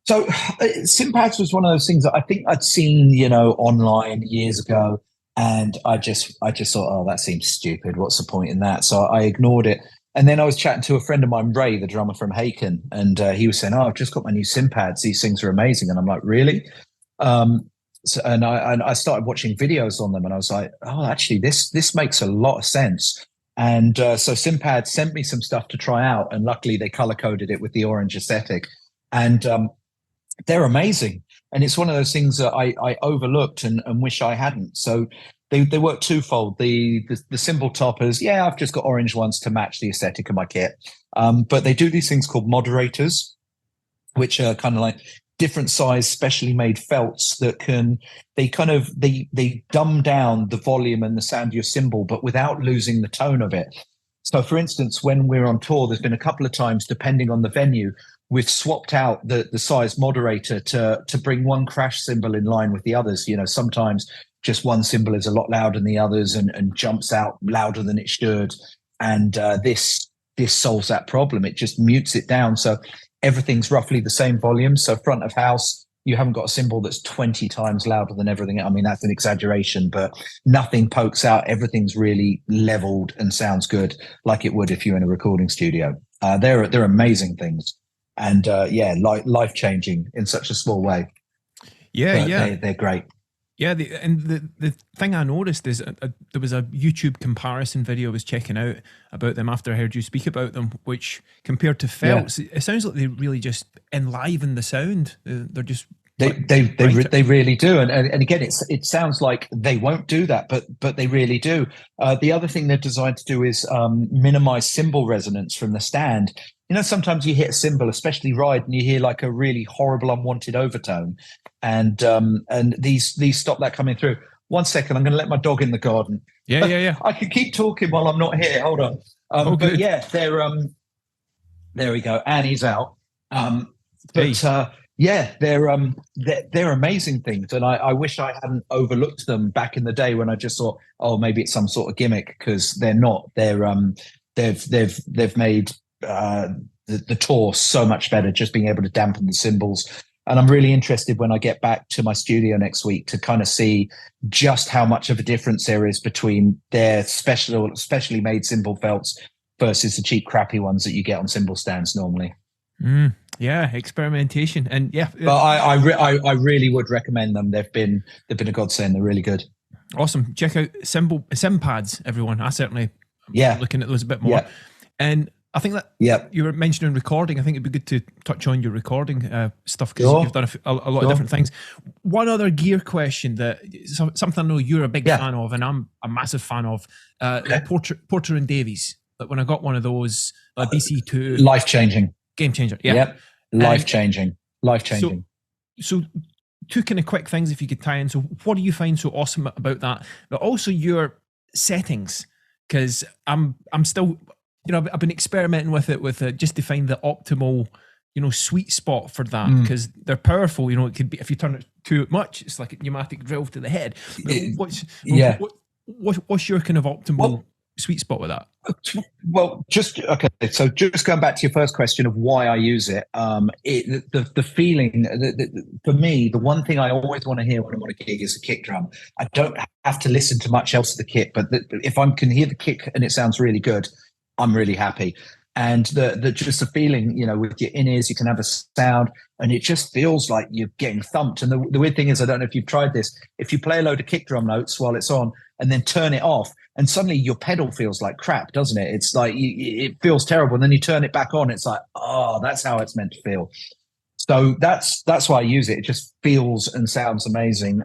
So Cympads was one of those things that I think I'd seen, online years ago, and I just thought, oh, that seems stupid. What's the point in that? So I ignored it. And then I was chatting to a friend of mine, Ray, the drummer from Haken, and he was saying, oh, I've just got my new Cympads. These things are amazing. And I'm like, really? And I started watching videos on them, and I was like, oh, actually, this makes a lot of sense. And so Cympads sent me some stuff to try out, and luckily they color coded it with the orange aesthetic, and they're amazing. And it's one of those things that I overlooked and wish I hadn't. So they work twofold. The cymbal toppers, I've just got orange ones to match the aesthetic of my kit, but they do these things called moderators, which are kind of like different size specially made felts that they dumb down the volume and the sound of your cymbal, but without losing the tone of it. So for instance, when we're on tour, there's been a couple of times, depending on the venue, we've swapped out the size moderator to bring one crash cymbal in line with the others. Sometimes just one cymbal is a lot louder than the others and jumps out louder than it should. And this solves that problem. It just mutes it down. So everything's roughly the same volume. So front of house, you haven't got a cymbal that's 20 times louder than everything. I mean, that's an exaggeration, but nothing pokes out. Everything's really leveled and sounds good, like it would if you're in a recording studio. They're amazing things. And life-changing in such a small way. They're great. Yeah, the thing I noticed is there was a YouTube comparison video I was checking out about them after I heard you speak about them, which compared to felts, it sounds like they really just enliven the sound. They're just they really do, and again, it sounds like they won't do that, but they really do. The other thing they're designed to do is minimize cymbal resonance from the stand. Sometimes you hit a cymbal, especially ride, and you hear like a really horrible unwanted overtone, and these stop that coming through. 1 second, I'm going to let my dog in the garden. Yeah. I can keep talking while I'm not here. Hold on. But yeah, they're there we go. Annie's out. They're amazing things, and I wish I hadn't overlooked them back in the day when I just thought, oh, maybe it's some sort of gimmick, because they're not. They've made the tour so much better, just being able to dampen the cymbals. And I'm really interested when I get back to my studio next week to kind of see just how much of a difference there is between their specially made cymbal felts versus the cheap, crappy ones that you get on cymbal stands normally. Yeah, experimentation, and yeah. But I really would recommend them. They've been a godsend. They're really good. Awesome. Check out Cympads, everyone. I certainly am looking at those a bit more. And I think that you were mentioning recording. I think it'd be good to touch on your recording stuff, because you've done a lot of different things. One other gear question, that something I know you're a big fan of, and I'm a massive fan of, Porter and Davies. But when I got one of those, BC2, life changing, game changer. Life changing. So two kind of quick things, if you could tie in. So what do you find so awesome about that? But also your settings, because I'm still, I've been experimenting with it just to find the optimal, sweet spot for that, because they're powerful. It could be, if you turn it too much, it's like a pneumatic drill to the head. But what's your kind of optimal sweet spot with that? Well, so just going back to your first question of why I use it, the feeling, for me, the one thing I always want to hear when I'm on a gig is a kick drum. I don't have to listen to much else of the kit, but if I can hear the kick and it sounds really good, I'm really happy. And just the feeling, with your in-ears, you can have a sound, and it just feels like you're getting thumped. And the weird thing is, I don't know if you've tried this, if you play a load of kick drum notes while it's on and then turn it off, and suddenly your pedal feels like crap, doesn't it? It's like it feels terrible. And then you turn it back on, it's like, oh, that's how it's meant to feel. So that's why I use it. It just feels and sounds amazing.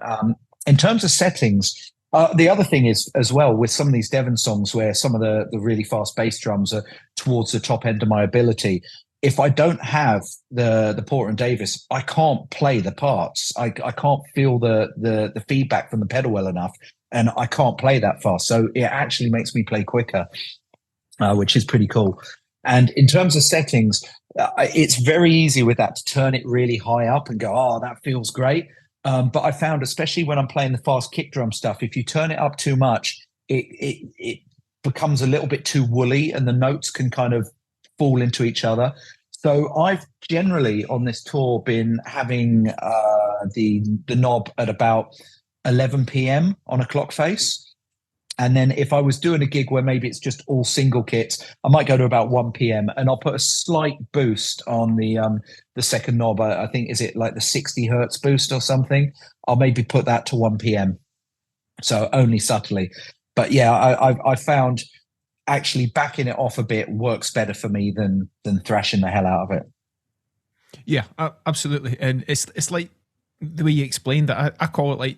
In terms of settings, the other thing is, as well, with some of these Devin songs where some of the really fast bass drums are towards the top end of my ability, if I don't have the Porter and Davies, I can't play the parts. I can't feel the feedback from the pedal well enough, and I can't play that fast. So it actually makes me play quicker, which is pretty cool. And in terms of settings, it's very easy with that to turn it really high up and go, oh, that feels great. But I found, especially when I'm playing the fast kick drum stuff, if you turn it up too much, it becomes a little bit too woolly, and the notes can kind of fall into each other. So I've generally on this tour been having the knob at about 11 p.m. on a clock face. And then if I was doing a gig where maybe it's just all single kits, I might go to about 1 p.m. and I'll put a slight boost on the second knob. I think, is it like the 60 hertz boost or something? I'll maybe put that to 1 p.m. So only subtly. But yeah, I found actually backing it off a bit works better for me than thrashing the hell out of it. Yeah, absolutely. And it's like the way you explained that, I call it like,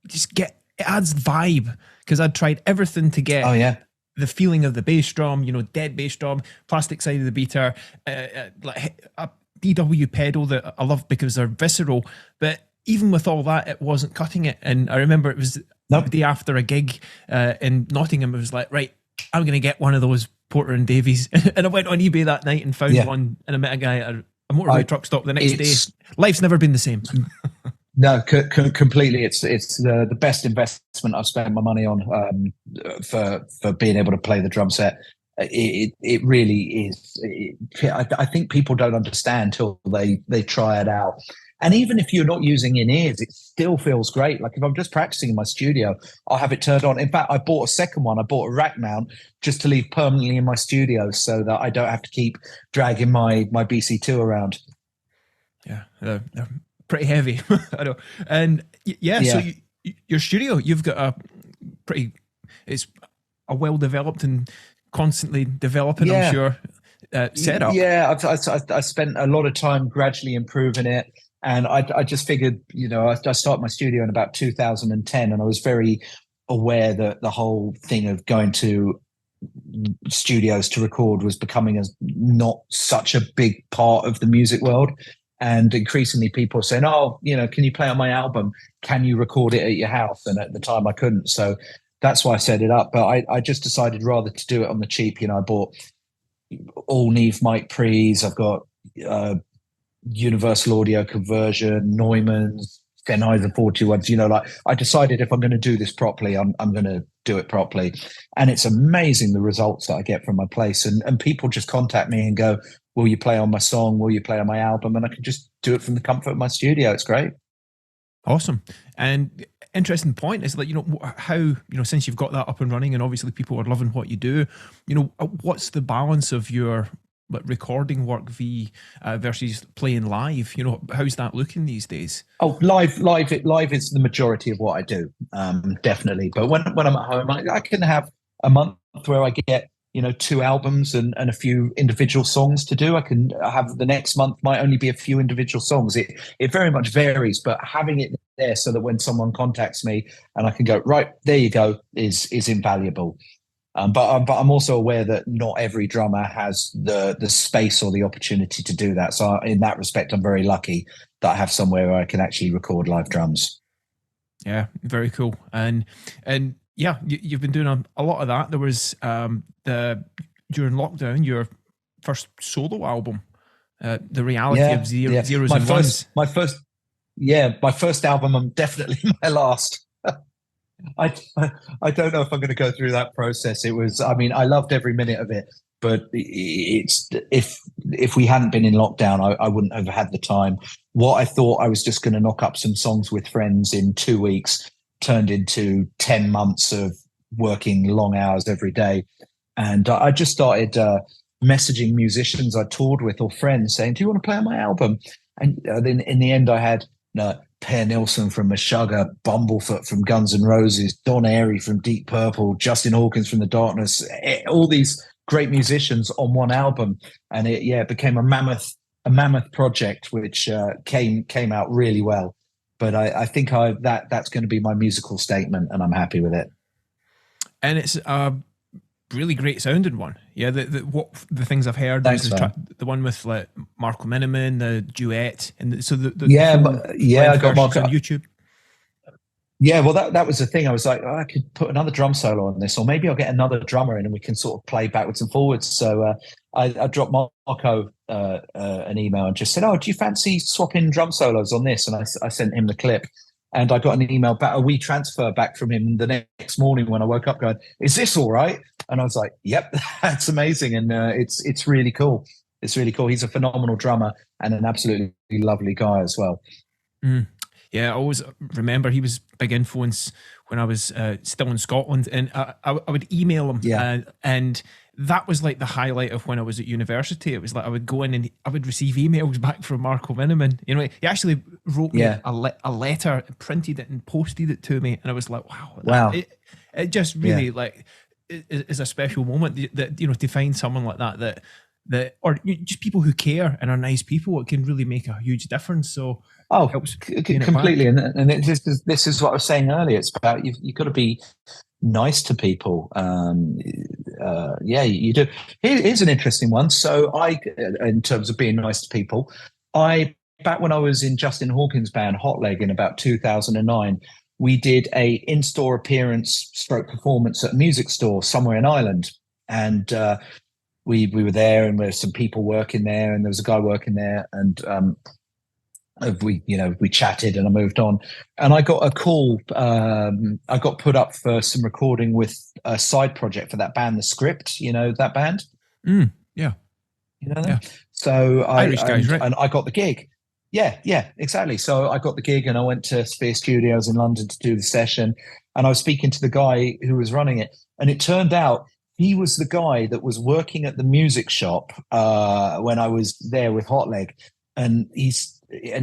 it adds vibe, because I'd tried everything to get the feeling of the bass drum, dead bass drum, plastic side of the beater, like a DW pedal that I love because they're visceral. But even with all that, it wasn't cutting it. And I remember it was the day after a gig in Nottingham. It was like, right, I'm going to get one of those Porter and Davies. And I went on eBay that night and found one, and I met a guy at a motorway truck stop the next day. Life's never been the same. No, completely. It's the best investment I've spent my money on for being able to play the drum set. It really is. I think people don't understand till they try it out. And even if you're not using in-ears, it still feels great. Like if I'm just practicing in my studio, I'll have it turned on. In fact, I bought a second one. I bought a rack mount just to leave permanently in my studio so that I don't have to keep dragging my BC2 around. Yeah, they're pretty heavy. I know. And so your studio, you've got it's a well-developed and constantly developing, I'm sure, setup. Yeah, I spent a lot of time gradually improving it. And I just figured, I started my studio in about 2010, and I was very aware that the whole thing of going to studios to record was becoming not such a big part of the music world. And increasingly people are saying, oh, can you play on my album? Can you record it at your house? And at the time I couldn't. So that's why I set it up. But I just decided rather to do it on the cheap. I bought all Neve mic pre's. I've got Universal Audio Conversion, Neumann's, Sennheiser 41s. I decided if I'm going to do this properly, I'm going to do it properly. And it's amazing the results that I get from my place. And people just contact me and go, will you play on my song? Will you play on my album? And I can just do it from the comfort of my studio. It's great. Awesome. And interesting point is like, how, since you've got that up and running and obviously people are loving what you do, what's the balance of your recording work versus playing live? How's that looking these days? Oh, live is the majority of what I do, definitely. But when I'm at home, I can have a month where I get 2 albums and a few individual songs to do. I can have the next month might only be a few individual songs. It very much varies, but having it there so that when someone contacts me and I can go, right, there you go, is invaluable. But I'm also aware that not every drummer has the space or the opportunity to do that. So in that respect, I'm very lucky that I have somewhere where I can actually record live drums. Yeah, very cool. And yeah, you've been doing a lot of that. There was during lockdown, your first solo album, The Reality of Zeros and Ones. My first album, and definitely my last. I don't know if I'm going to go through that process. It was, I mean, I loved every minute of it, but it's if we hadn't been in lockdown, I wouldn't have had the time. What I thought I was just going to knock up some songs with friends in 2 weeks turned into 10 months of working long hours every day. And I just started messaging musicians I toured with or friends saying, do you want to play on my album? And then in the end, I had Per Nilsson from Meshuggah, Bumblefoot from Guns N' Roses, Don Airey from Deep Purple, Justin Hawkins from The Darkness, all these great musicians on one album. And it became a mammoth project, which came out really well. But I think that's going to be my musical statement, and I'm happy with it. And it's really great sounding one. Yeah, the things I've heard. Thanks, the one with like Marco Miniman, the duet, and I got Marco on YouTube. Yeah, well, that was the thing. I was like, I could put another drum solo on this, or maybe I'll get another drummer in and we can sort of play backwards and forwards. So I dropped Marco an email and just said, oh, do you fancy swapping drum solos on this? And I sent him the clip. And I got an email back, a WeTransfer back from him the next morning when I woke up going, is this all right? And I was like, yep, that's amazing. And it's really cool. It's really cool. He's a phenomenal drummer and an absolutely lovely guy as well. Mm. Yeah, I always remember he was big influence when I was still in Scotland. And I would email him. Yeah. And that was like the highlight of when I was at university. It was like I would go in and I would receive emails back from Marco Miniman. He actually wrote me a letter, printed it and posted it to me. And I was like, wow. It just really is a special moment that to find someone like that or just people who care and are nice people, it can really make a huge difference. So completely. And this is what I was saying earlier. It's about you've got to be nice to people. You do. Here's an interesting one. So in terms of being nice to people, back when I was in Justin Hawkins' band Hot Leg in about 2009, we did a in-store appearance / performance at a music store somewhere in Ireland. And we were there and there were some people working there and there was a guy working there and we chatted and I moved on and I got a call. I got put up for some recording with a side project for that band, The Script, that band. Yeah. You know that? Yeah. So Irish guys, right? And I got the gig. Yeah, exactly. So I got the gig and I went to Sphere Studios in London to do the session and I was speaking to the guy who was running it and it turned out he was the guy that was working at the music shop when I was there with Hot Leg. And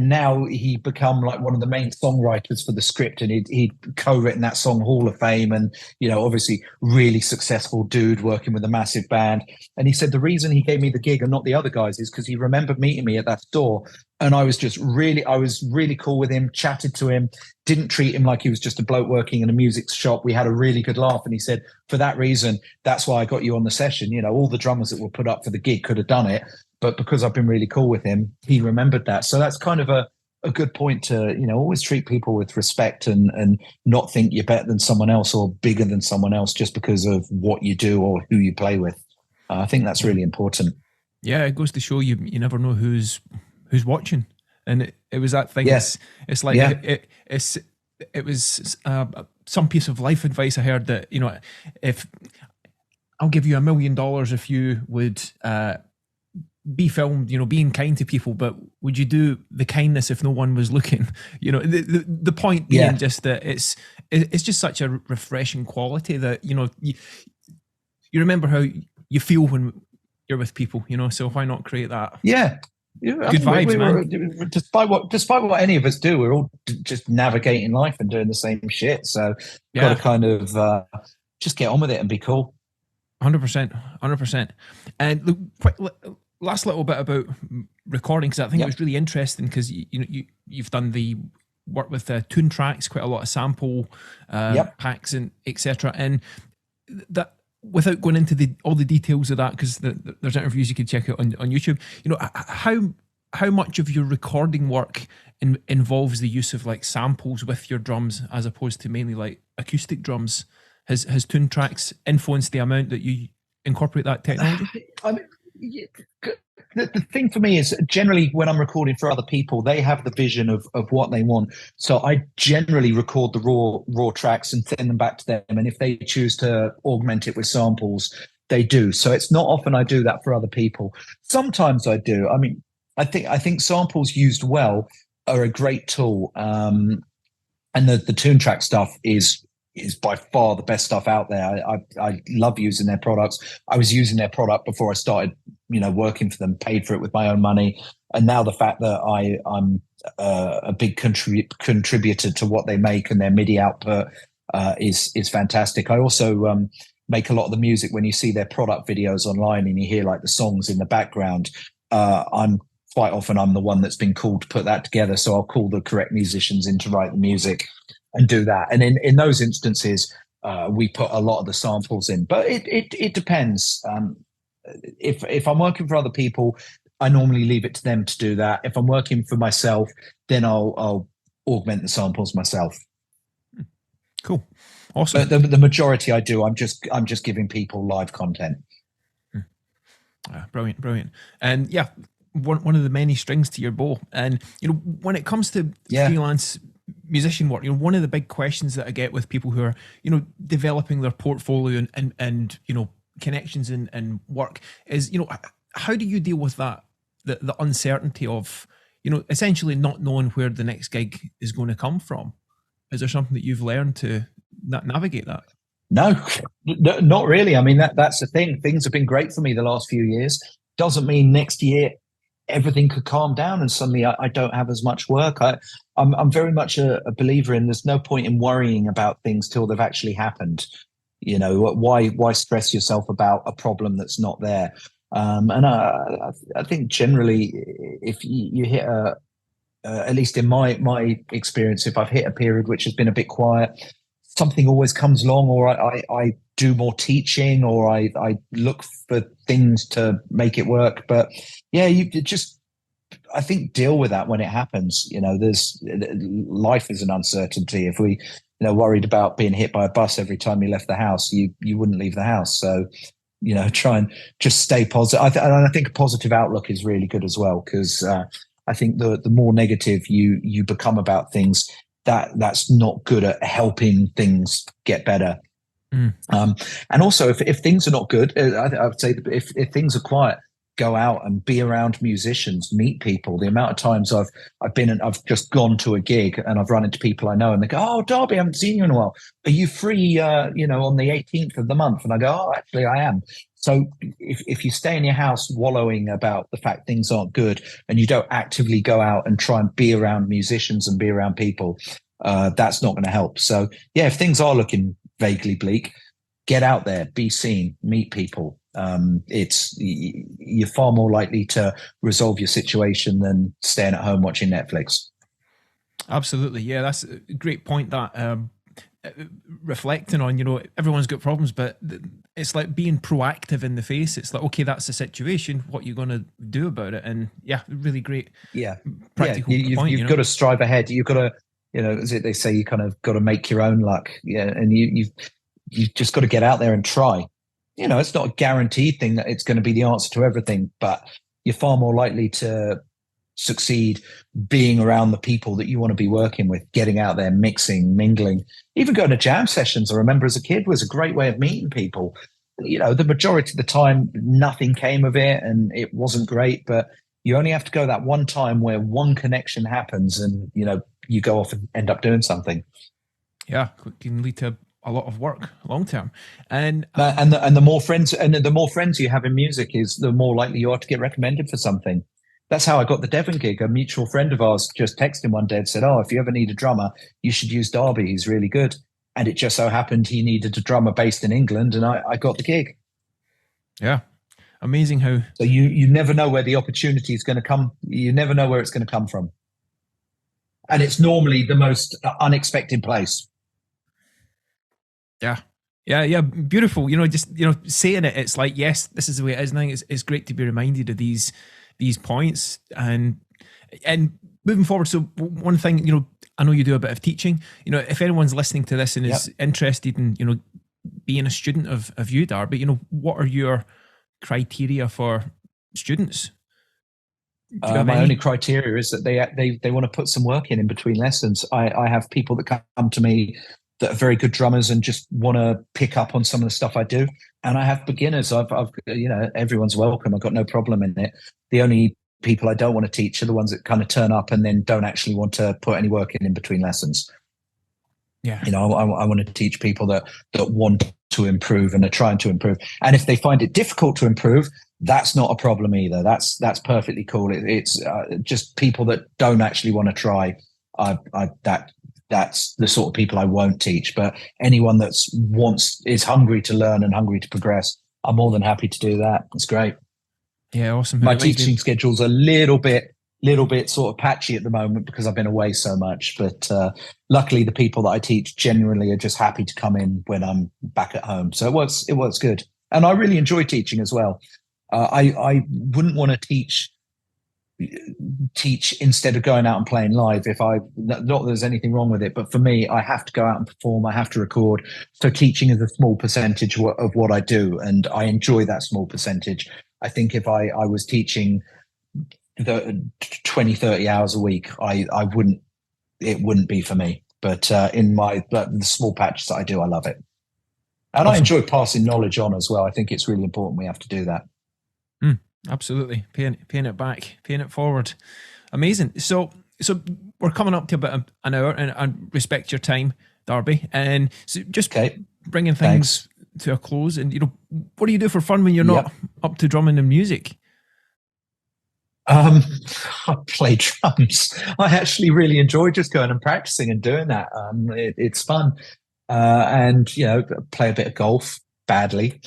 now he become like one of the main songwriters for The Script, and he'd co-written that song Hall of Fame, and obviously really successful dude working with a massive band. And he said the reason he gave me the gig and not the other guys is because he remembered meeting me at that store, and I was really cool with him, chatted to him, didn't treat him like he was just a bloke working in a music shop. We had a really good laugh, and he said for that reason that's why I got you on the session. All the drummers that were put up for the gig could have done it, but because I've been really cool with him, he remembered that. So that's kind of a good point to, always treat people with respect and not think you're better than someone else or bigger than someone else just because of what you do or who you play with. I think that's really important. Yeah, it goes to show you never know who's watching. And it was that thing. Yes. It's like, it was some piece of life advice I heard that, if I'll give you $1 million if you would be filmed, being kind to people, but would you do the kindness if no one was looking? The point being just that it's just such a refreshing quality that, you remember how you feel when you're with people, so why not create that? Yeah. Good vibes, man. Despite what any of us do, we're all just navigating life and doing the same shit. So got to kind of just get on with it and be cool. 100%. And look, last little bit about recording, because I think it was really interesting, because you've done the work with tune tracks, quite a lot of sample packs and etc. And that, without going into all the details of that, because there's interviews you can check out on YouTube, how much of your recording work involves the use of like samples with your drums as opposed to mainly like acoustic drums? Has tune tracks influenced the amount that you incorporate that technology? I mean, the thing for me is, generally when I'm recording for other people, they have the vision of what they want. So I generally record the raw tracks and send them back to them. And if they choose to augment it with samples, they do. So it's not often I do that for other people. Sometimes I do. I mean, I think samples used well are a great tool. And the tune track stuff is by far the best stuff out there. I love using their products. I was using their product before I started, working for them, paid for it with my own money. And now the fact that I'm a big contributor to what they make and their MIDI output is fantastic. I also make a lot of the music. When you see their product videos online and you hear like the songs in the background, I'm the one that's been called to put that together. So I'll call the correct musicians in to write the music and do that. And in those instances, we put a lot of the samples in, but it depends. If I'm working for other people, I normally leave it to them to do that. If I'm working for myself, then I'll augment the samples myself. Cool. Awesome. But the majority I do, I'm just giving people live content. Brilliant. And yeah, one of the many strings to your bow. And when it comes to freelance musician work, one of the big questions that I get with people who are developing their portfolio and connections and work is how do you deal with that, the uncertainty of essentially not knowing where the next gig is going to come from? Is there something that you've learned to navigate that? No, not really. I mean, that's the thing. Things have been great for me the last few years. Doesn't mean next year everything could calm down and suddenly I don't have as much work. I'm very much a believer in there's no point in worrying about things till they've actually happened. Why stress yourself about a problem that's not there? And I think generally, if you hit at least in my experience, if I've hit a period which has been a bit quiet, something always comes along, or I do more teaching, or I look for things to make it work. But yeah, you just, I think, deal with that when it happens. Life is an uncertainty. If we worried about being hit by a bus every time you left the house, you wouldn't leave the house. So try and just stay positive. I think a positive outlook is really good as well, because I think the more negative you become about things, that's not good at helping things get better. And also, if things are not good, I would say that if things are quiet, go out and be around musicians, meet people. The amount of times I've just gone to a gig and I've run into people I know and they go, "Oh, Darby, I haven't seen you in a while. Are you free, on the 18th of the month?" And I go, "Oh, actually I am." So if you stay in your house wallowing about the fact things aren't good and you don't actively go out and try and be around musicians and be around people, that's not going to help. So yeah, if things are looking vaguely bleak, get out there, be seen, meet people. You're far more likely to resolve your situation than staying at home watching Netflix. Absolutely. Yeah, that's a great point, that reflecting on, everyone's got problems, but it's like being proactive in the face. It's like, okay, that's the situation, what are you going to do about it? And yeah, really great. Practical point. You've got to strive ahead. You've got to, as they say, you kind of got to make your own luck. Yeah. And you've just got to get out there and try. It's not a guaranteed thing that it's going to be the answer to everything, but you're far more likely to succeed being around the people that you want to be working with, getting out there, mixing, mingling, even going to jam sessions. I remember as a kid was a great way of meeting people. the majority of the time, nothing came of it and it wasn't great. But you only have to go that one time where one connection happens and, you go off and end up doing something. Yeah, it can lead to a lot of work long term. And the more friends you have in music is the more likely you are to get recommended for something. That's how I got the Devin gig. A mutual friend of ours just texted him one day and said, "Oh, if you ever need a drummer, you should use Darby. He's really good." And it just so happened he needed a drummer based in England, and I got the gig. Yeah, amazing how. So you never know where the opportunity is going to come. You never know where it's going to come from, and it's normally the most unexpected place. Yeah, beautiful. Just saying it, it's like, yes, this is the way it is. And I think it's great to be reminded of these points and moving forward. So one thing, I know you do a bit of teaching. If anyone's listening to this and is interested in being a student of you, Darby, what are your criteria for students? My only criteria is that they want to put some work in between lessons. I have people that come to me that are very good drummers and just want to pick up on some of the stuff I do. And I have beginners. I've everyone's welcome. I've got no problem in it. The only people I don't want to teach are the ones that kind of turn up and then don't actually want to put any work in between lessons. Yeah. I want to teach people that want to improve and are trying to improve. And if they find it difficult to improve, that's not a problem either. That's perfectly cool. It's just people that don't actually want to try. That's the sort of people I won't teach. But anyone is hungry to learn and hungry to progress, I'm more than happy to do that. It's great. Yeah, awesome. My teaching schedule's a little bit sort of patchy at the moment because I've been away so much. But luckily, the people that I teach generally are just happy to come in when I'm back at home. So it works good, and I really enjoy teaching as well. I wouldn't want to teach instead of going out and playing live. Not that there's anything wrong with it, but for me, I have to go out and perform. I have to record. So teaching is a small percentage of what I do, and I enjoy that small percentage. I think if I was teaching the 20, 30 hours a week, it wouldn't be for me. But in the small patches that I do, I love it. And awesome. I enjoy passing knowledge on as well. I think it's really important we have to do that. Absolutely. Paying it back, paying it forward. Amazing. So we're coming up to about an hour, and I respect your time, Darby. And so just bringing things to a close. And, what do you do for fun when you're not up to drumming and music? I play drums. I actually really enjoy just going and practicing and doing that. It's fun. And, play a bit of golf badly.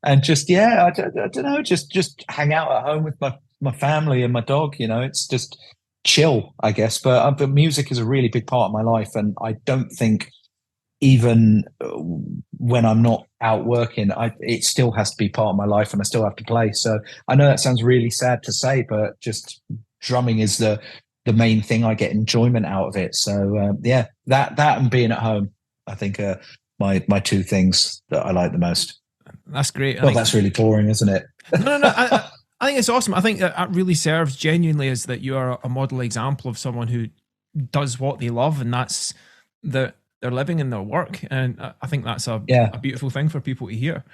And just I don't know, just hang out at home with my family and my dog. It's just chill, I guess. But music is a really big part of my life, and I don't think even when I'm not out working, it still has to be part of my life, and I still have to play. So I know that sounds really sad to say, but just drumming is the main thing. I get enjoyment out of it. So that and being at home, I think my two things that I like the most. That's great. That's really boring, isn't it? No. I think it's awesome. I think that really serves genuinely as that you are a model example of someone who does what they love, and that's their living and their work. And I think that's a beautiful thing for people to hear,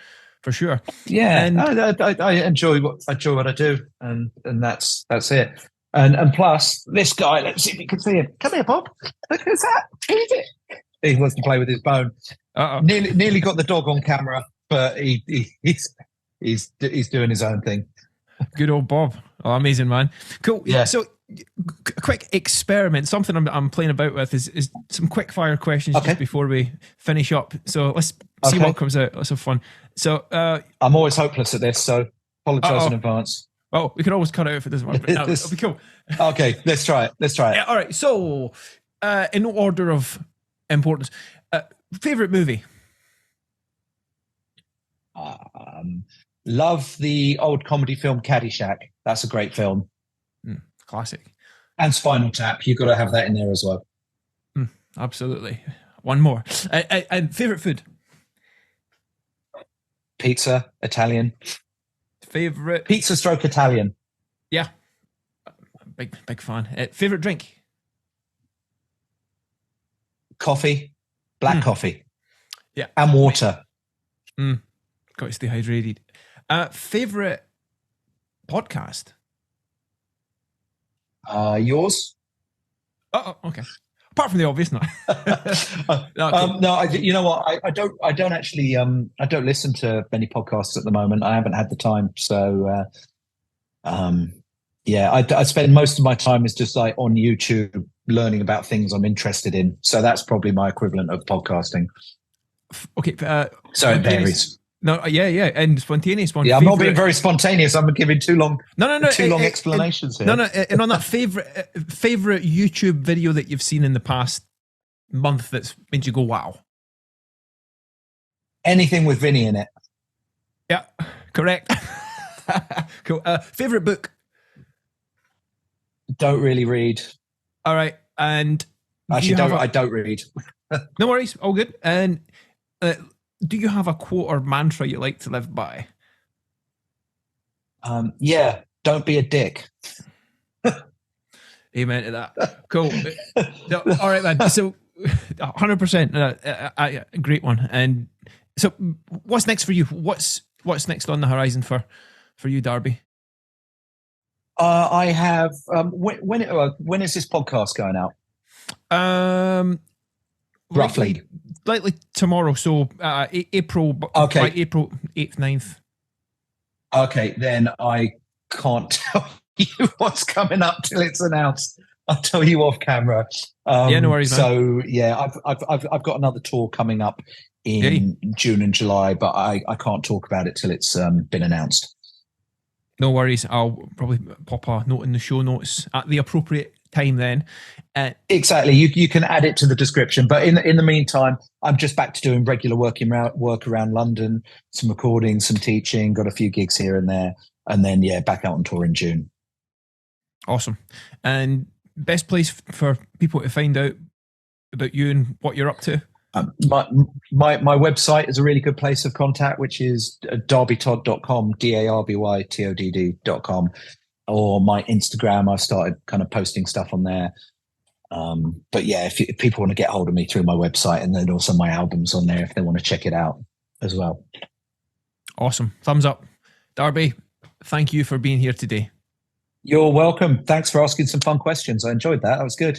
for sure. Yeah, and I enjoy what I do, and that's it. And plus, this guy, let's see if you can see him. Come here, Bob. Look who's that. Who is it? He wants to play with his bone. Nearly got the dog on camera, but he's doing his own thing. Good old Bob. Oh, amazing, man. Cool. Yeah. So, a quick experiment. Something I'm playing about with is some quick fire questions just before we finish up. So let's see what comes out. Let's have fun. So I'm always hopeless at this, so apologise in advance. Well, we can always cut it out if it doesn't work. But no, it'll be cool. Okay, let's try it. Yeah, all right. So, in no order of importance, favorite movie? Love the old comedy film Caddyshack. That's a great film. Classic. And Spinal Tap. You've got to have that in there as well. Absolutely. One more. And favorite food? Pizza, Italian. Favorite pizza stroke Italian. Yeah, big fan. Favorite drink? Coffee, black coffee. Yeah, and water. Got to stay hydrated. Favorite podcast? Yours? Oh, okay. Apart from the obvious, no. Okay. No, you know what? I don't actually. I don't listen to many podcasts at the moment. I haven't had the time. So, yeah, I spend most of my time is just like on YouTube learning about things I'm interested in. So that's probably my equivalent of podcasting. Okay. So it varies. No, yeah, and spontaneous one. Yeah, I'm not being very spontaneous. I'm giving too long. No, too long explanations here. No, and on that favorite YouTube video that you've seen in the past month that's made you go, wow. Anything with Vinnie in it. Yeah, correct. Cool. Favorite book? Don't really read. All right, and actually, I don't read. No worries, all good. And do you have a quote or mantra you like to live by? Yeah, don't be a dick. Amen to that. Cool. All right, man. So, 100%, a great one. And so, what's next for you? What's next on the horizon for you, Darby? I have. When is this podcast going out? Roughly. Likely tomorrow. So April. Okay. By April 8th, 9th. Okay, then I can't tell you what's coming up till it's announced. I'll tell you off camera. Yeah, no worries, man. So yeah, I've got another tour coming up in June and July, but I can't talk about it till it's been announced. No worries. I'll probably pop a note in the show notes at the appropriate time then. Exactly. You can add it to the description. But in the meantime, I'm just back to doing regular work around London, some recording, some teaching, got a few gigs here and there. And then, yeah, back out on tour in June. Awesome. And best place for people to find out about you and what you're up to? My website is a really good place of contact, which is darbytodd.com, darbytodd.com, or my Instagram. I've started kind of posting stuff on there. But yeah, if people want to get hold of me through my website, and then also my albums on there if they want to check it out as well. Awesome. Thumbs up. Darby, thank you for being here today. You're welcome. Thanks for asking some fun questions. I enjoyed that. That was good.